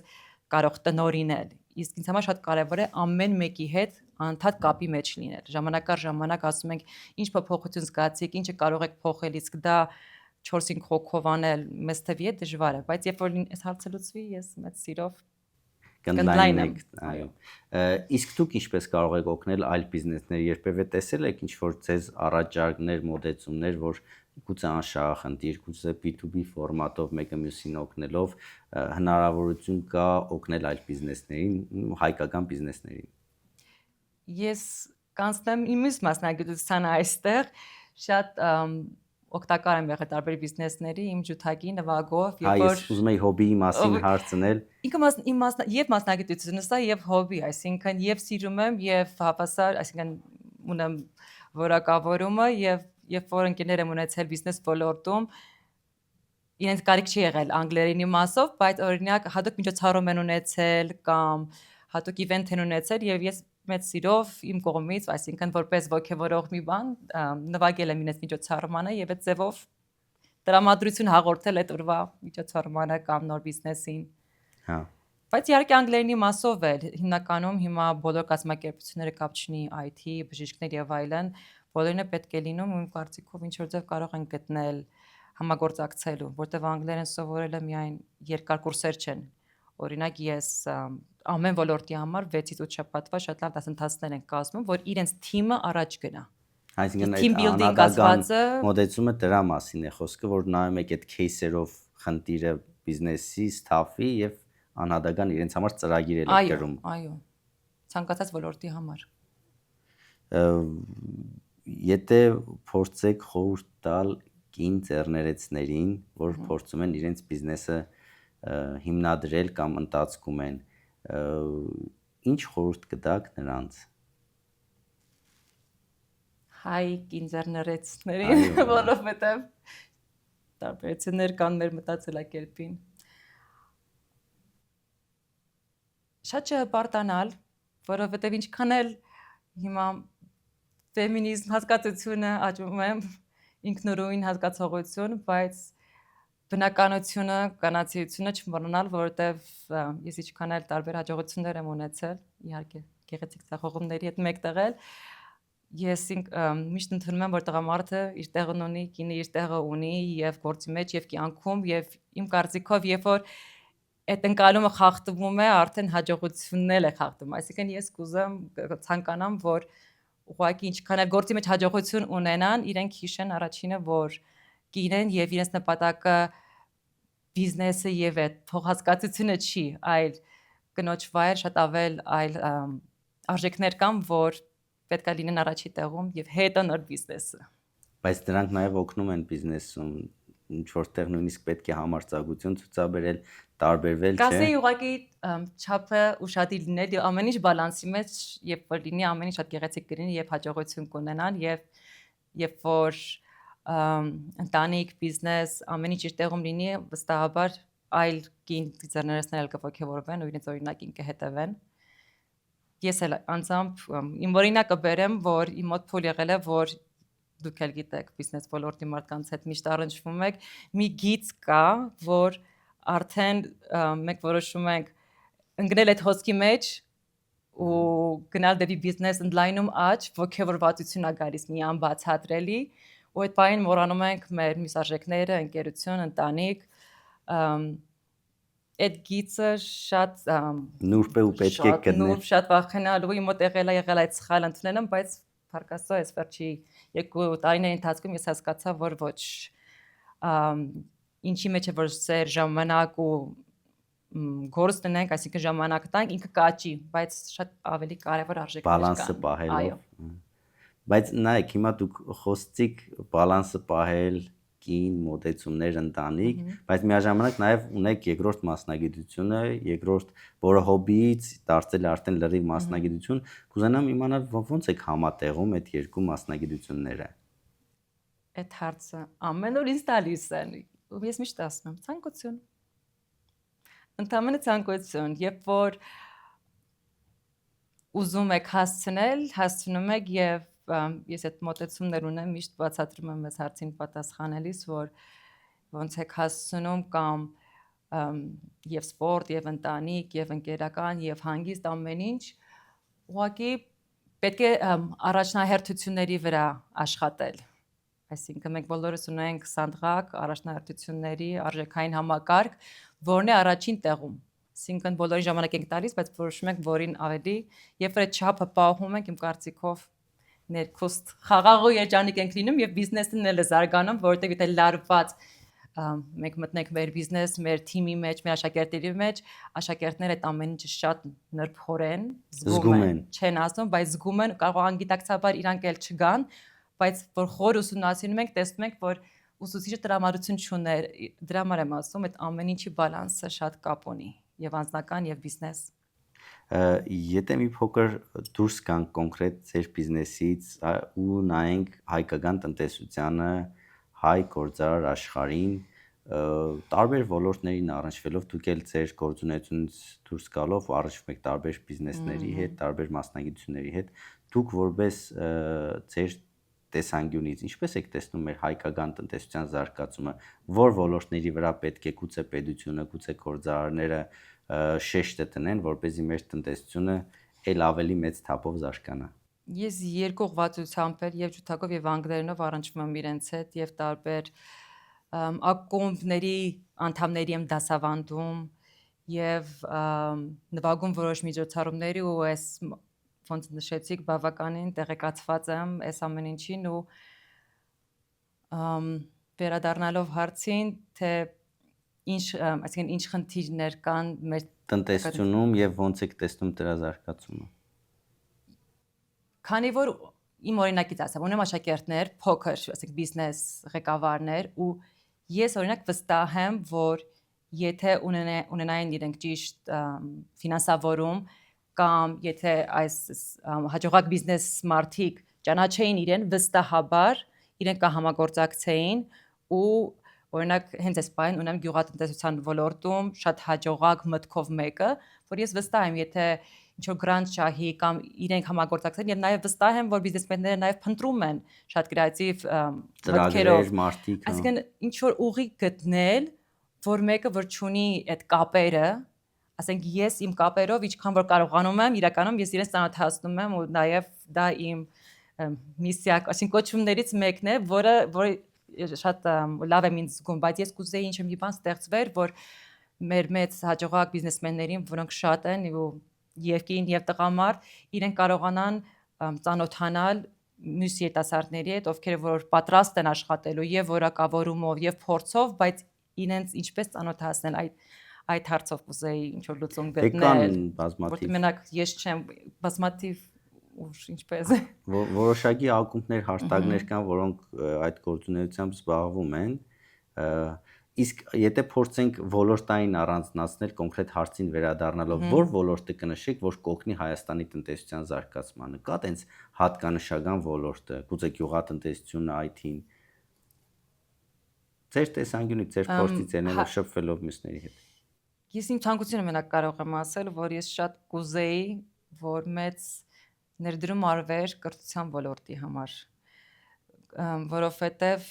կարող տնօրինել։ Իսկ ինձ համար շատ կարևոր է ամեն մեկի հետ անդադ կապի մեջ լինել։ Ժամանակ առ ժամանակ ասում ենք, ինչ փոփոխություն զգացիք, ինչը կարող եք փոխել, իսկ դա 4-5 հոգով անել մեծ թվի է դժվար է, բայց երբ որ այս հարցը լուծվի, ես մեծ սիրով կընդլայնեք, այո։ Իսկ դուք ինչպես կարող եք օգնել այլ բիզնեսներ, երբևէ տեսել եք ինչ-որ ձեզ առաջարկներ, մոտեցումներ, որ գուցե անշահախնդիր, գուցե B2B ֆորմատով մեկը մյուսին օգնելով հնարավորություն կա օգնել այլ բիզնեսներին, հայկական բիզնեսներին։ Ես կանցնեմ իմ մասնագիտությանը այստեղ շատ օգտակար եմ եղել տարբեր բիզնեսների, իմ ջութակի նվագով, երբ որ ուզում եի հոբիի մասին հարցնել։ Ինքը իմ եւ մասնագիտությունս է եւ հոբի, այսինքն եւ սիրում եմ եւ հավասար, այսինքն ունեմ որակավորումը եւ երբ որ ընկերներ եմ ունեցել բիզնես ոլորտում, իրենց կարիք չի եղել անգլերենի մասով, բայց օրինակ հատուկ միջոցառում են ունեցել կամ հատուկ իվենթ են ունեցել եւ ես մեծ սիրով իմ կողմից, այսինքն որպես ոգևորող մի բան, նվագել եմ ինձ միջոցառմանը եւ այդ ձևով տրամադրություն հաղորդել այդ օրվա միջոցառմանը կամ նոր բիզնեսին։ Հա։ Բայց իհարկե անգլերենի մասով էլ հիմնականում հիմա բոլոր կազմակերպությունները կապ չունի IT, բժիշկներ եւ այլն, բոլորն է պետք է լինում իմ կարծիքով ինչ որ ձև կարող են գտնել համագործակցելու, որտեղ անգլերեն սովորելը միայն երկար կուրսեր չեն։ Օրինակ ես ամեն ոլորտի համար 6-ից 8 շաբաթվա շատ լավ դասընթացներ են կազմում, որ իրենց թիմը առաջ գնա։ Այսինքն team այդ building անհատական ասվածը մոդեցումը դրա մասին է խոսքը, որ նայում եք այդ кейսերով խնդիրը բիզնեսի, staff-ի եւ անհատական իրենց համար ծրագիրել եք գրում։ այո, ցանկացած ոլորտի համար։ Եթե փորձեք խորհուրդ տալ կին ձեռներեցներին, որ փորձում են իրենց բիզնեսը հիմնադրել կամ ընթացքում են, ինչ խորհուրդ կտաք նրանց։ Հայ կին ձեռներեցներին, որովհետև տարբերություններ կան մեր մտածելակերպին։ Շատ չհպարտանալ, որովհետև ինչքան էլ հիմա ֆեմինիզմ հասկացությունը աճում եմ ինքնուրույն հասկացողություն, բայց բնականությունը, կանացիությունը չմոռանալ, որովհետև ես ինչքան էլ տարբեր հաջողություններ եմ ունեցել, իհարկե գեղեցիկ ցախողումների հետ մեկտեղել, ես միշտ ընդունում եմ, որ տղամարդը իր տեղն ունի, կինը իր տեղը ունի եւ գործի մեջ եւ կյանքում եւ իմ կարծիքով, երբ որ այդ ընկալումը խախտվում է, արդեն հաջողությունն է խախտվում։ Այսինքն ես կուզեմ ցանկանամ, որ ուղղակի ինչքան էլ գործի մեջ հաջողություն ունենան, իրենք հիշեն առաջինը, որ կինեն եւ իրենց նպատակը բիզնեսը եւ այդ փոխհասկացությունը չի, այլ կնոջ վայր շատ ավել այլ արժեքներ կան, որ պետք է լինեն առաջի տեղում եւ հետո նոր բիզնեսը։ Բայց դրանք նաեւ օգնում են բիզնեսում, ինչ որտեղ նույնիսկ պետք է համարձակություն ցուցաբերել, տարբերվել, չէ։ Կասեի ուղղակի չափը ուշադիր լինել եւ ամեն ինչ բալանսի մեջ, երբ որ լինի ամեն ինչ շատ գեղեցիկ կլինի եւ հաջողություն կունենան եւ երբ որ ընտանիք, բիզնես, ամեն ինչ իր տեղում լինի, վստահաբար այլ կին ձեռներեցնել կողքեվորվեն ու իրենց օրինակին կհետևեն։ Ես էլ անձամբ իմ օրինակը բերեմ, որ իմ մոտ փոլ եղել է, որ դուք էլ գիտեք, բիզնես ոլորտի մարդկանց հետ միշտ առնչվում եք, մի գիծ կա, որ արդեն մենք որոշում ենք ընկնել այդ հոսքի մեջ ու գնալ դեպի բիզնես ընդլայնում աճ, ողջավորվածություն է գալիս մի անբացատրելի, ու այդ բանին մոռանում ենք մեր մյուս արժեքները, ընկերություն, ընտանիք, այդ գիծը շատ նուրբ է ու պետք է գտնել։ նուրբ, շատ վախենալու, իմ մոտ եղել է այդ սխալ ընդունելը, բայց փառք Աստծո, այս վերջի 2 տարիների ընթացքում ես հասկացա, որ ոչ ինչի մեջ է որ սեր ժամանակ ու գործ տնենք, այսինքն ժամանակ տանք, ինքը կաճի, բայց շատ ավելի կարևոր արժեքներ կան։ Բալանսը պահելով։ Բայց նայեք, հիմա դուք խոսեցիք բալանսը պահել, կին մոտեցումներ, ընտանիք, բայց միաժամանակ նաև ունեք երկրորդ մասնագիտությունը, երկրորդ, որը հոբիից դարձել է արդեն լրիվ մասնագիտություն, կուզենամ իմանալ ոնց եք համատեղում այդ երկու մասնագիտությունները։ Այդ հարցը ամեն օր ինձ տալիս են, ու ես միշտ ասում եմ, ցանկություն։ Ընդամենը ցանկություն, երբ որ ուզում եք հասցնել, հասցնում եք եւ ես այդ մոտեցումներ ունեմ, միշտ բացատրում եմ այս հարցին պատասխանելիս, որ ոնց եք հասցնում կամ եւ սպորտ, եւ ընտանիք, եւ ընկերական, եւ հանգիստ ամեն ինչ, ուղղակի պետք է առաջնահերթությունների վրա աշխատել։ Այսինքն մենք բոլորս ունենք սանդղակ առաջնահերթությունների արժեքային համակարգ, որն է առաջին տեղում։ Այսինքն բոլորին ժամանակ ենք տալիս, բայց որոշում ենք որին ավելի, երբ որ այդ չափը պահում ենք, իմ կարծիքով ներքուստ խաղաղ ու երջանիկ ենք լինում եւ բիզնեսն էլ է զարգանում, որովհետեւ եթե լարված մենք մտնենք մեր բիզնես, մեր թիմի մեջ, մեր աշակերտների մեջ, աշակերտները այդ ամեն ինչը շատ նրբորեն զգում են, չեն ասում, բայց զգում են, կարող անգիտակցաբար իրանք էլ չգան, բայց որ խոր ուսումնասիրում ենք, տեսնում ենք, որ ուսուցիչը տրամադրություն չուներ, դրա համար եմ ասում, այդ ամեն ինչի բալանսը շատ կապ ունի, եւ անձնական եւ բիզնես։ Եթե մի փոքր դուրս գանք կոնկրետ ձեր բիզնեսից ու նայենք հայկական տնտեսությանը, հայ գործարար աշխարհին, տարբեր ոլորտներին առնչվելով դուք էլ ձեր գործունեությունից դուրս գալով առնչվում եք տարբեր բիզնեսների հետ, տարբեր մասնագիտությունների հետ, դուք որպես ձեր տեսանկյունից ինչպես եք տեսնում մեր հայկական տնտեսության զարգացումը, որ ոլորտների վրա պետք է գուցե պետությունը, գուցե գործարարները շեշտը տնեն, որպեսզի մեր տնտեսությունը ել ավելի մեծ թափով զարգանա։ Ես երկու ուղղվածությամբ եւ ջութակով եւ անգլերենով առնչվում եմ իրենց հետ եւ տարբեր ակումբների անդամների եմ դասավանդում եւ նվագում որոշ միջոցառումների ու այս ոնց նշեցիք, բավականին տեղեկացված եմ այս ամեն ինչին ու վերադառնալով հարցին, թե այսինքն ինչ խնդիրներ կան մեր տնտեսությունում եւ ոնց եք տեսնում դրա զարգացումը։ Քանի որ իմ օրինակից ասեմ, ունեմ աշակերտներ, փոքր, ասենք բիզնես ղեկավարներ ու ես օրինակ վստահ եմ, որ եթե ունենային իրենք ճիշտ ֆինանսավորում կամ եթե այս հաջողակ բիզնես մարդիկ ճանաչեին իրեն, վստահաբար իրենք կհամագործակցեին ու օրինակ հենց այս բան ունեմ գյուղատնտեսության ոլորտում շատ հաջողակ մտքով մեկը, որ ես վստահ եմ, եթե ինչ-որ գրանտ շահի կամ իրենք համագործակցեն եւ նաեւ վստահ եմ, որ բիզնեսմենները նաեւ փնտրում են շատ կրեատիվ ծրագրեր, մարդիկ, այսինքն ինչ որ ուղի գտնել, որ մեկը որ ճունի այդ կապերը, ասենք ես իմ կապերով ինչքան որ կարողանում եմ, իրականում ես իրենց ծանոթացնում եմ ու նաեւ դա իմ միսիա, այսինքն կոչումներից մեկն է, որը շատ լավ եմ ինձ զգում, բայց ես կուզեի ինչ-որ մի բան ստեղծվեր, որ մեր մեծ հաջողակ բիզնեսմեններին, որոնք շատ են ու եւ կին եւ տղամարդ, իրենք կարողանան ծանոթանալ մյուս երիտասարդների հետ, ովքեր որ պատրաստ են աշխատելու եւ որակավորումով եւ փորձով, բայց իրենց ինչպես ծանոթացնել այդ հարցով կուզեի ինչ որ լուծում գտնել։ Որտեղ մենակ ես չեմ բազմաթիվ ինչպես որոշակի ակումբներ, հաստատներ կան, որոնք այդ գործունեությամբ զբաղվում են, իսկ եթե փորձենք ոլորտային առանձնացնել կոնկրետ հարցին վերադառնալով, որ ոլորտը կնշեք, որ կօգնի Հայաստանի տնտեսության զարգացմանը, կա տենց հատկանշական ոլորտը, գուցե գյուղատնտեսությունը, IT-ին, ձեր տեսանկյունից, ձեր փորձից ելնելով շփվելով մյուսների հետ։ Ես իմ ցանկությունը մենակ կարող եմ ասել, որ ես շատ կուզեի, որ մեծ ներդրում արվեր կրթության ոլորտի համար, որովհետև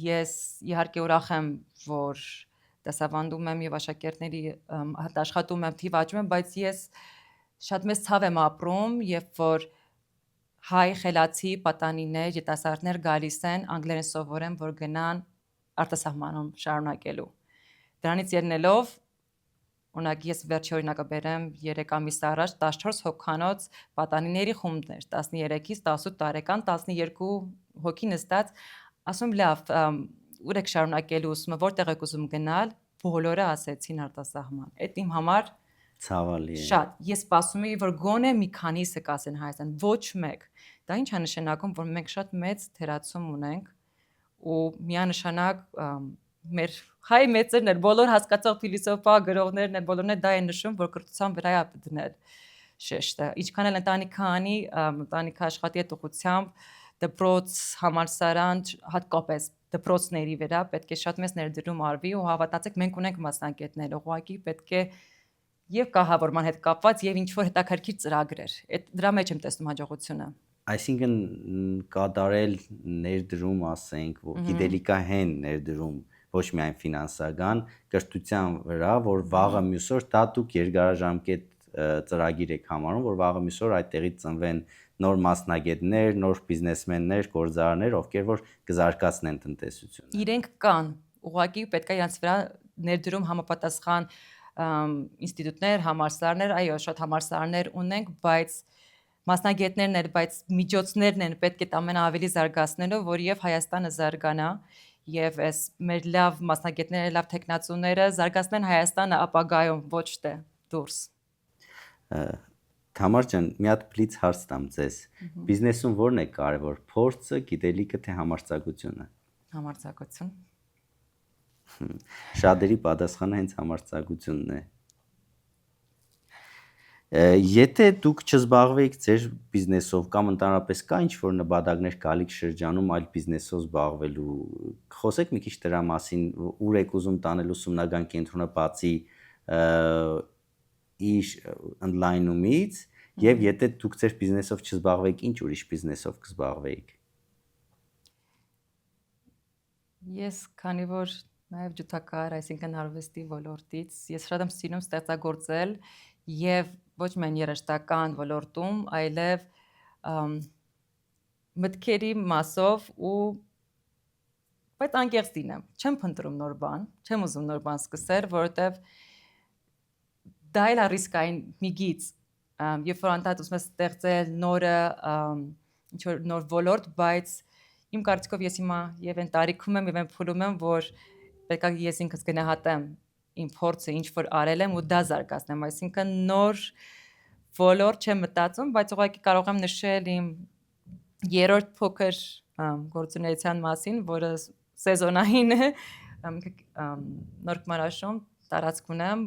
ես իհարկե ուրախ եմ, որ դասավանդում եմ եւ աշակերտների հետ աշխատում եմ, թիվ աճում եմ, բայց ես շատ մեծ ցավ եմ ապրում, երբ որ հայ խելացի պատանիներ, երիտասարդներ գալիս են անգլերեն սովորեն, որ գնան արտասահմանում շարունակելու։ Դրանից ելնելով Օրինակ ես վերջի օրինակը բերեմ 3 ամիս առաջ 14 հոգանոց պատանիների խումբներ 13-ից 18 տարեկան 12 հոգի նստած ասում լավ ուր եք շարունակելու ուսումը որտեղ եք ուզում գնալ բոլորը ասեցին արտասահման այդ իմ համար ցավալի է շատ ես սպասում էի որ գոնե մի քանիսը կասեն Հայաստան ոչ մեկ դա ինչ է նշանակում որ մենք շատ մեծ թերացում ունենք ու միանշանակ մեր հայ մեծերն են, բոլոր հասկացող փիլիսոփա գրողներն են, բոլորն են դա են նշում, որ կրթության վրա է դնել շեշտը։ Ինչքան էլ ընտանիքը անի, ընտանիքը աշխատի այդ ուղղությամբ, դպրոց, համալսարան, հատկապես դպրոցների վրա պետք է շատ մեծ ներդրում արվի ու հավատացեք, մենք ունենք մասնագետներ, ուղղակի պետք է եւ կահավորման հետ կապված եւ ինչ որ հետաքրքիր ծրագրեր։ Այդ դրա մեջ եմ տեսնում հաջողությունը։ Այսինքն կատարել ներդրում, ասենք, գիտելիքահեն ներդրում ոչ միայն ֆինանսական, կրթության վրա, որ վաղը մյուս օր դա դուք երկարաժամկետ ծրագիր եք համարում, որ վաղը մյուս օր այդտեղից ծնվեն նոր մասնագետներ, նոր բիզնեսմեններ, գործարարներ, ովքեր որ կզարգացնեն տնտեսությունը։ Իրենք կան, ուղղակի պետք է իրենց վրա ներդրում համապատասխան ինստիտուտներ, համալսարաններ, այո, շատ համալսարաններ ունենք, բայց մասնագետներն են, բայց միջոցներն են պետք է ամենաավելի զարգացնելու, որ եւ Հայաստանը զարգանա եւ այս մեր լավ մասնագետները, լավ տեխնացուները զարգացնեն Հայաստանը ապագայում, ոչ թե դուրս։ Թամար ջան, մի հատ բլից հարց տամ ձեզ։ Բիզնեսում ո՞րն է կարևոր, փորձը, գիտելիքը թե համարձակությունը։ Համարձակություն։ Շատերի պատասխանը հենց համարձակությունն է։ Եթե դուք չզբաղվեիք ձեր բիզնեսով կամ ընդհանրապես կա ինչ-որ նպատակներ գալիք շրջանում այլ բիզնեսով զբաղվելու, խոսեք մի քիչ դրա մասին, ուր եք ուզում տանել ուսումնական կենտրոնը բացի իր ընդլայնումից եւ եթե դուք ձեր բիզնեսով չզբաղվեիք, ինչ ուրիշ բիզնեսով կզբաղվեիք։ Ես քանի որ նաեւ ջութակահար, այսինքն արվեստի ոլորտից, ես շատ եմ սիրում ստեղծագործել եւ ոչ միայն երաժշտական ոլորտում, այլև մտքերի մասով ու բայց անկեղծ լինեմ, չեմ փնտրում նոր բան, չեմ ուզում նոր բան սկսել, որովհետև դա էլ է ռիսկային մի գիծ, Երբ որ անդադ ուզում ես ստեղծել նորը ինչ որ նոր ոլորտ, բայց իմ կարծիքով ես հիմա եւ այն տարիքում եմ եւ այն փուլում եմ, որ պետք է ես ինքս գնահատեմ իմ փորձը, ինչ որ արել եմ ու դա զարգացնեմ, այսինքն նոր ոլորտ չեմ մտածում, բայց ուղղակի կարող եմ նշել իմ երրորդ փոքր գործունեության մասին, որը սեզոնային է, նոր Մարաշում տարածք ունեմ,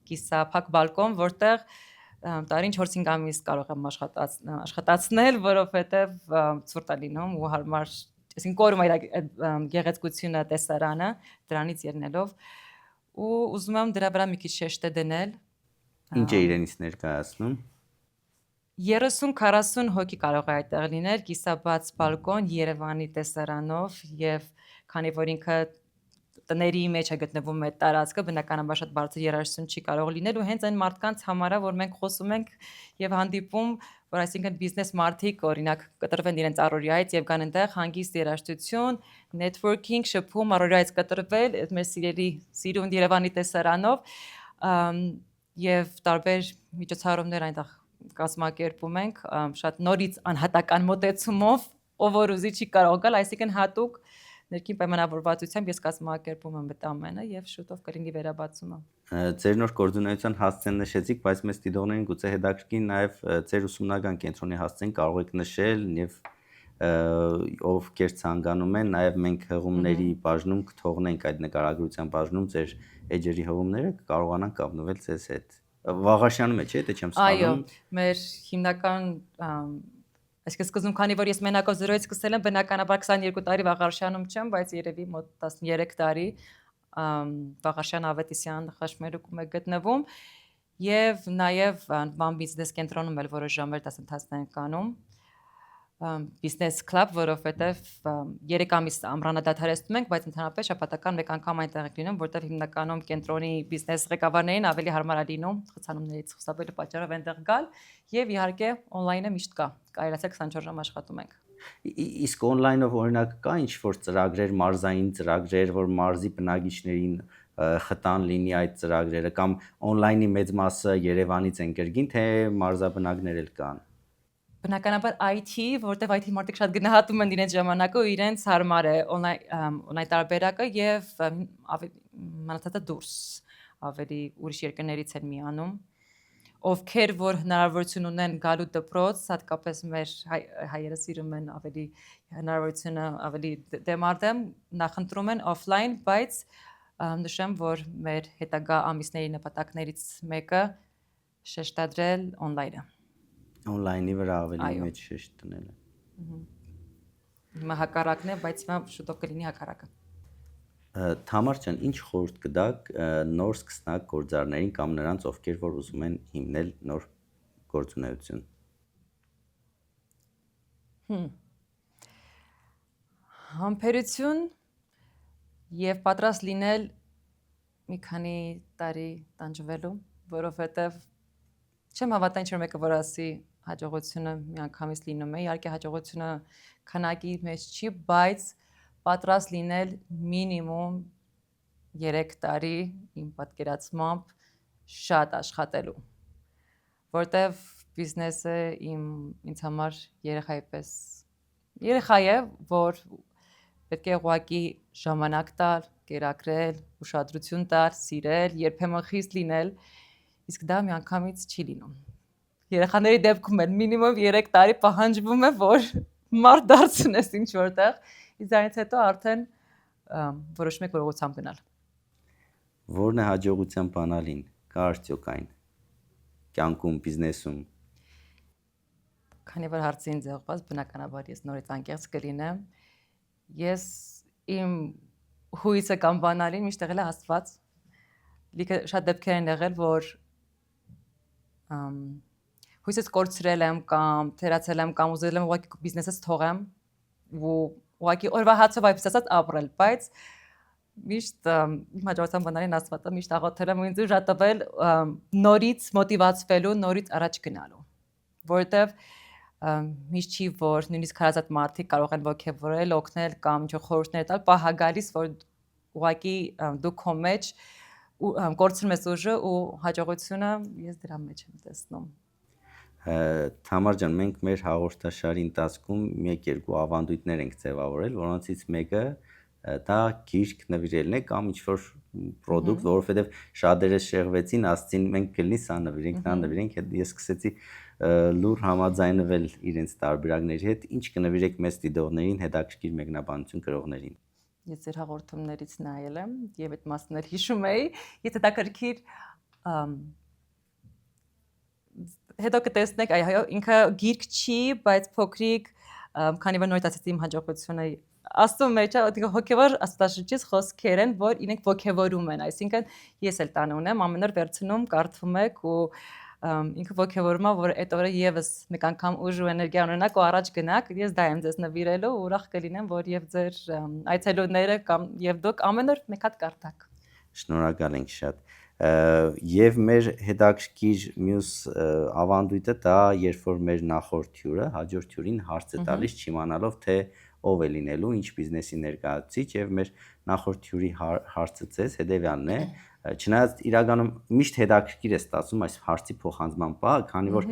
կիսափակ բալկոն, որտեղ տարին 4-5 ամիս կարող եմ աշխատացնել, որովհետև ցուրտ է լինում ու հարմար, այսինքն կորում է գեղեցկությունը տեսարանը դրանից ելնելով ու ուզում եմ դրա վրա մի քիչ շեշտ դնել։ Ինչ է իրենից ներկայացնում։ 30-40 հոգի կարող է այդտեղ լինել, կիսաբաց բալկոն Երևանի տեսարանով եւ քանի որ ինքը տների մեջ է գտնվում այդ տարածքը, բնականաբար շատ բարձր երաժշտություն չի կարող լինել ու հենց այն մարդկանց համար է, որ մենք խոսում ենք եւ հանդիպում, որ այսինքն բիզնես մարդիկ օրինակ կտրվեն իրենց առօրյայից եւ կան այնտեղ հանգիստ երաժշտություն, networking, շփում, առօրյայից կտրվել այդ մեր սիրելի սիրուն Երևանի տեսարանով եւ տարբեր միջոցառումներ այնտեղ կազմակերպում ենք շատ նորից անհատական մոտեցումով, ով որ ուզի չի կարող գալ, այսինքն հատուկ ներքին պայմանավորվածությամբ ես կազմակերպում եմ այդ ամենը եւ շուտով կլինի վերաբացումը։ Ձեր նոր գործունեության հասցեն նշեցիք, բայց մեզ դիտողներին գուցե հետաքրքիր նաեւ ձեր ուսումնական կենտրոնի հասցեն կարող եք նշել եւ ովքեր ցանկանում են, նաեւ մենք հղումների բաժնում կթողնենք այդ նկարագրության բաժնում ձեր էջերի հղումները կարողանան կապնվել ձեզ հետ։ Վաղաշյանում է, չէ՞, թե չեմ սխալվում։ Այո, մեր հիմնական այսինքն սկզբում քանի որ ես մենակով 0-ից սկսել եմ, բնականաբար 22 տարի Վաղարշյանում չեմ, բայց երևի մոտ 13 տարի Վաղարշյան Ավետիսյան խաչմերուկում է գտնվում եւ նաեւ բան բիզնես կենտրոնում էլ որոշ ժամեր դասընթացներ ենք անում business club, որովհետեւ 3 ամիս ամռանադադարեցնում ենք, բայց ընդհանրապես շաբաթական մեկ անգամ այնտեղ ենք լինում, որտեղ հիմնականում կենտրոնի բիզնես ղեկավարներին ավելի հարմար է լինում խցանումներից խուսափելու պատճառով այնտեղ գալ եւ իհարկե on-line-ը միշտ կա, կարելի է 24 ժամ աշխատում ենք։ Իսկ on-line-ով օրինակ կա ինչ որ ծրագրեր, մարզային ծրագրեր, որ մարզի բնակիչներին խտան լինի այդ ծրագրերը կամ on-line-ի մեծ մասը Երևանից են կրկին, թե մարզաբնակներ էլ կան։ Բնականաբար IT, որտեղ IT մարդիկ շատ գնահատում են իրենց ժամանակը ու իրենց հարմար է on-line տարբերակը եւ մանրացածը դուրս ավելի ուրիշ երկրներից են միանում, ովքեր որ հնարավորություն ունեն գալու դպրոց, հատկապես մեր հայերը սիրում են ավելի հնարավորությունը ավելի դեմարդեմ, նախընտրում են offline, բայց նշեմ, որ մեր հետագա ամիսների նպատակներից մեկը շեշտադրել on-line-ը։ On-line-ի վրա ավելի մեծ շեշտ տնելը։ Հիմա հակառակն է, բայց հիմա շուտով կլինի հակառակը։ Թամար ջան, ինչ խորհուրդ կտաք նոր սկսնակ գործարներին կամ նրանց, ովքեր որ ուզում են հիմնել նոր գործունեություն։ Համբերություն եւ պատրաստ լինել մի քանի տարի տանջվելու, որովհետեւ չեմ հավատա ինչ որ մեկը որ ասի հաջողությունը միանգամից լինում է, իհարկե հաջողությունը քանակի մեջ չի, բայց պատրաստ լինել մինիմում 3 տարի իմ պատկերացմամբ շատ աշխատելու, որտեվ բիզնեսը ինձ համար երեխա է, որ պետք է ուղղակի ժամանակ տալ, կերակրել, ուշադրություն տալ, սիրել, երբեմն խիստ լինել, իսկ դա միանգամից չի լինում։ Երեխաների դեպքում էլ մինիմում 3 տարի պահանջվում է, որ մարդ դարձնես ինչ որտեղ, իսկ դրանից հետո արդեն որոշում եք ուղղությամբ գնալ։ Որն է հաջողության բանալին, կա արդյոք այն կյանքում, բիզնեսում։ Քանի որ հարցը ինձ ուղղված, բնականաբար ես նորից անկեղծ կլինեմ։ Ես իմ հույսը կամ բանալին միշտ եղել է Աստված։ Լիքը շատ դեպքեր են եղել, որ հույսս կորցրել եմ կամ թերացել եմ կամ ուզել եմ ուղղակի բիզնեսս թողեմ ու ուղղակի օրվա հացով այդպես ասած ապրել, բայց միշտ իմ հաջողության բանալին Աստվածը միշտ աղոթել եմ ու ինձ ուժ տվել նորից մոտիվացվելու, նորից առաջ գնալու, որովհետև միշտ չի որ նույնիսկ հարազատ մարդիկ կարող են ոգևորել, օգնել կամ ինչ-որ խորհուրդներ տալ, պահա գալիս որ ուղղակի դու քո մեջ կորցնում ես ուժը ու հաջողությունը ես դրա մեջ եմ տեսնում։ Թամար ջան, մենք մեր հաղորդաշարի ընթացքում 1-2 ավանդույթներ ենք ձևավորել, որոնցից մեկը դա գիրք նվիրելն է կամ ինչ-որ product, որովհետև շատերը շեղվեցին, ասցին մենք կլինի սա նվիրենք, նա նվիրենք, ես սկսեցի լուր համաձայնվել իրենց տարբերակների հետ, ինչ կնվիրեք մեծ դիտողներին, հետաքրքիր մեկնաբանություն կրողներին։ Ես ձեր հաղորդումներից նայել եմ եւ այդ մասներ հիշում էի, եթե դա կրկիր հետո կտեսնեք, այո, ինքը գիրք չի, բայց փոքրիկ, քանի որ նորից ասեցի իմ հաջողությունը աստծո մեջ է, հոգևոր աստվածաշրջից խոսքեր են, որ իրենք ոգևորում են, այսինքն ես էլ տանը ունեմ, ամեն օր վերցնում, կարդում եք ու ինքը ոգևորում է, որ այդ օրը եւս մեկ անգամ ուժ ու էներգիա ունենաք ու առաջ գնաք, ես դա եմ ձեզ նվիրելու ու ուրախ կլինեմ, որ եւ ձեր այցելուները կամ եւ դուք ամեն օր մեկ հատ կարդաք։ Շնորհակալ ենք շատ։ Եվ մեր հետաքրքիր մյուս ավանդույթը դա, երբ որ մեր նախորդ հյուրը հաջորդ հյուրին հարց է տալիս, չիմանալով թե ով է լինելու, ինչ բիզնեսի ներկայացուցիչ, եւ մեր նախորդ հյուրի հարցը ձեզ հետեւյալն է, չնայած իրականում միշտ հետաքրքիր է ստացվում այս հարցի փոխանցման պահը, քանի որ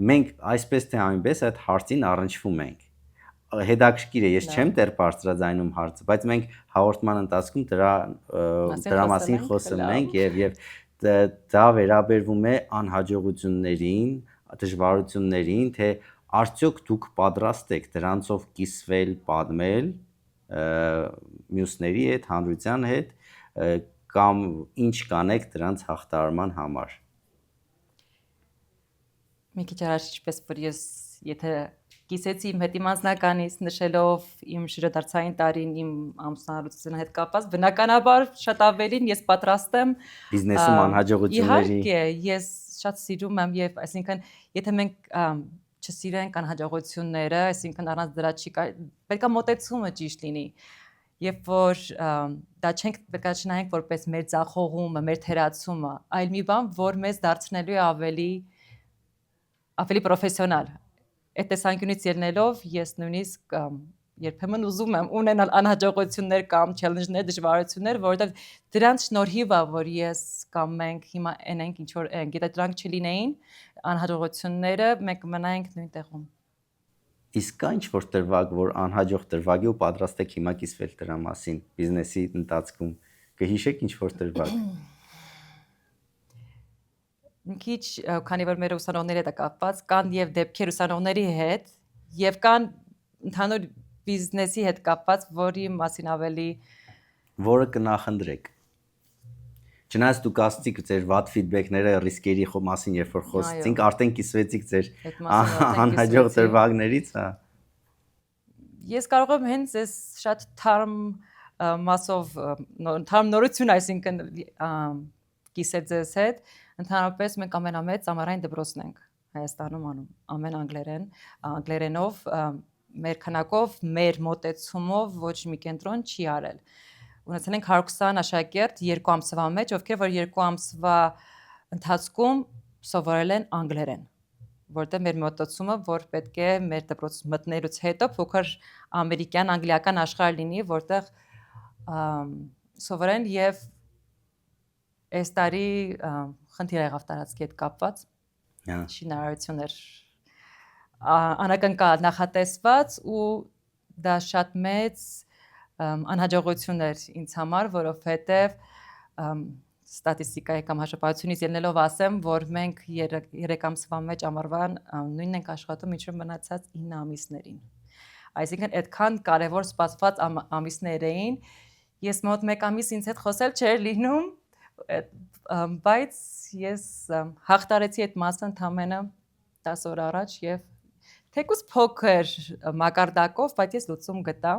մենք այսպես թե այնպես այդ հարցին առնչվում ենք։ Հետաքրքիր է, ես չեմ դեռ բարձրաձայնում հարցը, բայց մենք հաղորդման ընթացքում դրա մասին խոսում ենք եւ դա վերաբերվում է անհաջողություններին, դժվարություններին, թե արդյոք դուք պատրաստ եք դրանցով կիսվել, պատմել մյուսների հետ, հանրության հետ, կամ ինչ կանեք դրանց հաղթահարման համար։ Մի քիչ առաջ ինչպես որ ես եթե կիսեցի իմ հետ իմ անձնականից նշելով իմ շրջադարձային տարին իմ ամուսնալուծության հետ կապված, բնականաբար շատ ավելին ես պատրաստ եմ բիզնեսում անհաջողությունների։ Իհարկե, ես շատ սիրում եմ եւ այսինքն եթե մենք չսիրենք անհաջողությունները, այսինքն առանց դրա չի պետքա մոտեցումը ճիշտ լինի։ Երբ որ դա չենք պետքա չնայենք որպես մեր ձախողումը, մեր թերացումը, այլ մի բան, որ մեզ դարձնելու է ավելի պրոֆեսիոնալ։ Այդ տեսանկյունից ելնելով ես նույնիսկ երբեմն ուզում եմ ունենալ անհաջողություններ կամ challenge-ներ, դժվարություններ, որովհետև դրանց շնորհիվ է, որ ես կամ մենք հիմա ենք ինչ որ ենք, եթե դրանք չլինեին, անհաջողությունները մենք կմնայինք նույն տեղում։ Իսկ կա ինչ-որ դրվագ, որ անհաջող դրվագի ու պատրաստ եք հիմա կիսվել դրա մասին բիզնեսի ընթացքում, կհիշեք ինչ-որ դրվագ։ Մի քիչ, քանի որ մեր ուսանողների հետ է կապված, կան եւ դեպքեր ուսանողների հետ եւ կան ընդհանուր բիզնեսի հետ կապված, որի մասին ավելի որը կնախընտրեք։ Չնայած դուք ասացիք ձեր վատ ֆիդբեքները ռիսկերի մասին, երբ որ խոսեցինք, արդեն կիսվեցիք ձեր անհաջող դրվագներից, հա։ Ես կարող եմ հենց այս շատ թարմ մասով թարմ նորություն, այսինքն կիսել ձեզ հետ, ընդհանրապես մենք ամենամեծ ամառային դպրոցն ենք Հայաստանում անում, ամեն անգլերենով, մեր քանակով, մեր մոտեցումով ոչ մի կենտրոն չի արել։ Ունեցել ենք 120 աշակերտ 2 ամսվա մեջ, ովքեր որ 2 ամսվա ընթացքում սովորել են անգլերեն, որտեղ մեր մոտեցումը, որ պետք է մեր դպրոց մտնելուց հետո փոքր ամերիկյան, անգլիական աշխարհ լինի, որտեղ սովորեն եւ այս տարի խնդիր եղավ տարածքի հետ կապված, շինարարություններ անակնկալ նախատեսված ու դա շատ մեծ անհաջողություն էր ինձ համար, որովհետև ստատիստիկայի կամ հաշվապահությունից ելնելով ասեմ, որ մենք 3 ամսվա մեջ ամառվան նույնն ենք աշխատում, ինչ որ մնացած 9 ամիսներին։ Այսինքն այդքան կարևոր սպասված ամիսներ էին, ես մոտ 1 ամիս ինձ հետ խոսել չէր լինում, բայց ես հաղթարեցի այդ մասը ընդամենը 10 օր առաջ եւ թեկուզ փոքր մակարդակով, բայց ես լուծում գտա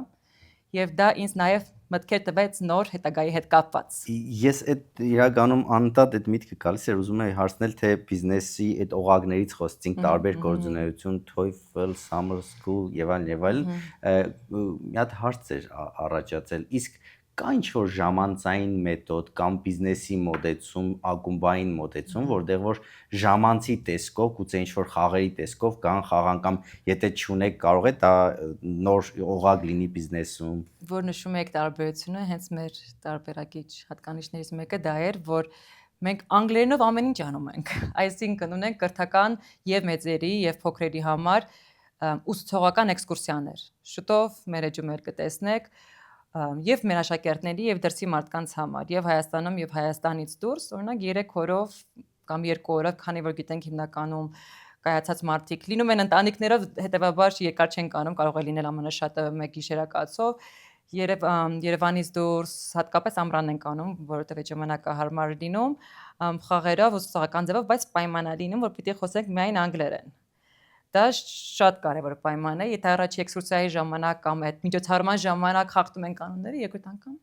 եւ դա ինձ նաեւ մտքեր տվեց նոր հետագայի հետ կապված։ Ես այդ իրականում անընդհատ այդ միտքը գալիս էր, ուզում եի հարցնել, թե բիզնեսի այդ օղակներից խոսեցինք, տարբեր գործունեություն, TOEFL, Summer School եւ այլն, մի հատ հարց էր առաջացել, իսկ կա ինչ-որ ժամանցային մեթոդ կամ բիզնեսի մոտեցում, ակումբային մոտեցում, որտեղ որ ժամանցի տեսքով, գուցե ինչ-որ խաղերի տեսքով կան խաղան կամ եթե չունեք, կարող է դա նոր օղակ լինի բիզնեսում։ Որ նշում եք տարբերությունը, հենց մեր տարբերակիչ հատկանիշներից մեկը դա էր, որ Մենք անգլերենով ամեն ինչ անում ենք։ Այսինքն ունենք կրթական եւ մեծերի եւ փոքրերի համար ուսուցողական էքսկուրսիաներ։ Շուտով մեր էջումներ կտեսնեք եւ մեր աշակերտների եւ դրսի մարդկանց համար եւ Հայաստանում եւ Հայաստանից դուրս, օրինակ 3 օրով կամ 2 օրով, քանի որ գիտենք հիմնականում կայացած մարդիկ լինում են ընտանիքներով, հետեւաբար երկար չեն կանում, կարող է լինել ամենաշատը 1 գիշերակացով։ Երևանից դուրս հատկապես ամռան ենք անում, որովհետև այդ ժամանակը հարմար լինում, խաղերով, ուսուցողական ձևով, բայց պայման է լինում, որ պիտի խոսենք միայն անգլերեն։ Դա շատ կարևոր պայման է, եթե առաջի էքսկուրսիայի ժամանակ կամ այդ միջոցառման ժամանակ խախտում են կանոնները, երկրորդ անգամ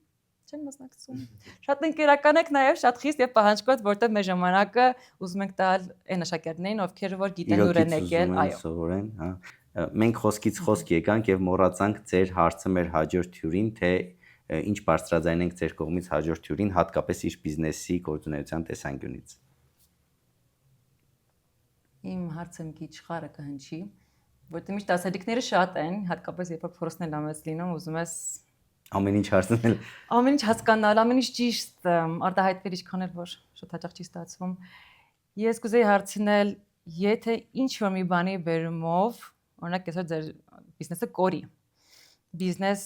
չեն մասնակցում։ Շատ ընկերական եք նաև շատ խիստ եւ պահանջկոտ, որտեղ մեր ժամանակը ուզում ենք տալ այն աշակերտներին, ովքեր որ գիտեն ուր են եկել, այո։ Սովորեն, հա։ Մենք խոսքից խոսք եկանք եւ մոռացանք ձեր հարցը մեր հաջորդ թյուրին, թե ինչ բարձրաձայնենք ձեր կողմից հաջորդ թյուրին, հատկապես իր բիզնեսի գործունեության տեսանկյունից։ Իմ հարցը մի քիչ խառը կհնչի, որտեղ միշտ ասելիքները շատ են, հատկապես երբ որ փորձն էլ ամես լինում, ուզում ես ամեն ինչ հարցնել, ամեն ինչ հասկանալ, ամեն ինչ ճիշտ արտահայտվել, ինչքան էլ որ շատ հաճախ չի ստացվում։ Ես կուզեի հարցնել, եթե ինչ որ մի բանի բերումով, օրինակ այսօր ձեր բիզնեսը կորի։ Բիզնես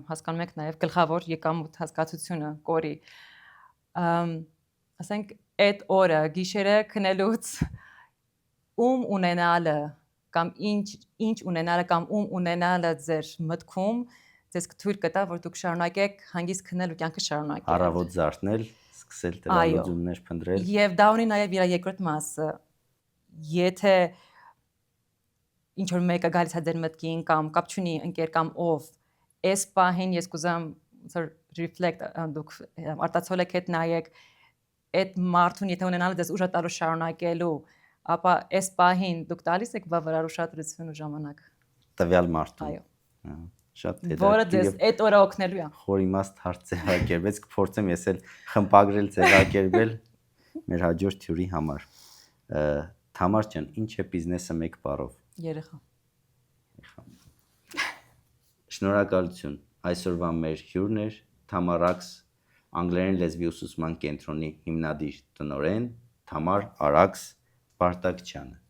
հասկանում եք նաև գլխավոր եկամուտ հասկացությունը կորի։ Ասենք այդ օրը գիշերը քնելուց ում ունենալը կամ ինչ ունենալը կամ ում ունենալը ձեր մտքում ձեզ թույլ կտա, որ դուք շարունակեք հանգիստ քնել ու կյանքը շարունակեք։ Առավոտ զարթնել, սկսել տրամադրումներ փնտրել։ Եվ դա ունի նաև իր երկրորդ մասը։ Եթե ինչ որ մեկը գալիս է ձեր մտքին կամ կապ չունի ընկեր կամ ով, այս պահին ես կուզեմ reflect դուք արտացոլ եք հետ նայեք այդ մարդուն, եթե ունենալը ձեզ ուժ տալու շարունակելու, ապա այս պահին դուք տալիս եք բավարար ուշադրություն ու ժամանակ տվյալ մարդուն։ Այո։ Շատ որը ձեզ այդ օրը օգնելու է։ Խորիմաստ հարց ձևակերպեց, կփորձեմ ես էլ խմբագրել ձևակերպել մեր հաջորդ թյուրի համար։ Թամար ջան, ինչ է բիզնեսը մեկ բառով։ Երեխա։ Շնորհակալություն։ Այսօրվա մեր հյուրն էր Թամար Արաքս, անգլերեն լեզվի ուսուցման կենտրոնի հիմնադիր տնօրեն Թամար Արաքս Պարտակչյանը։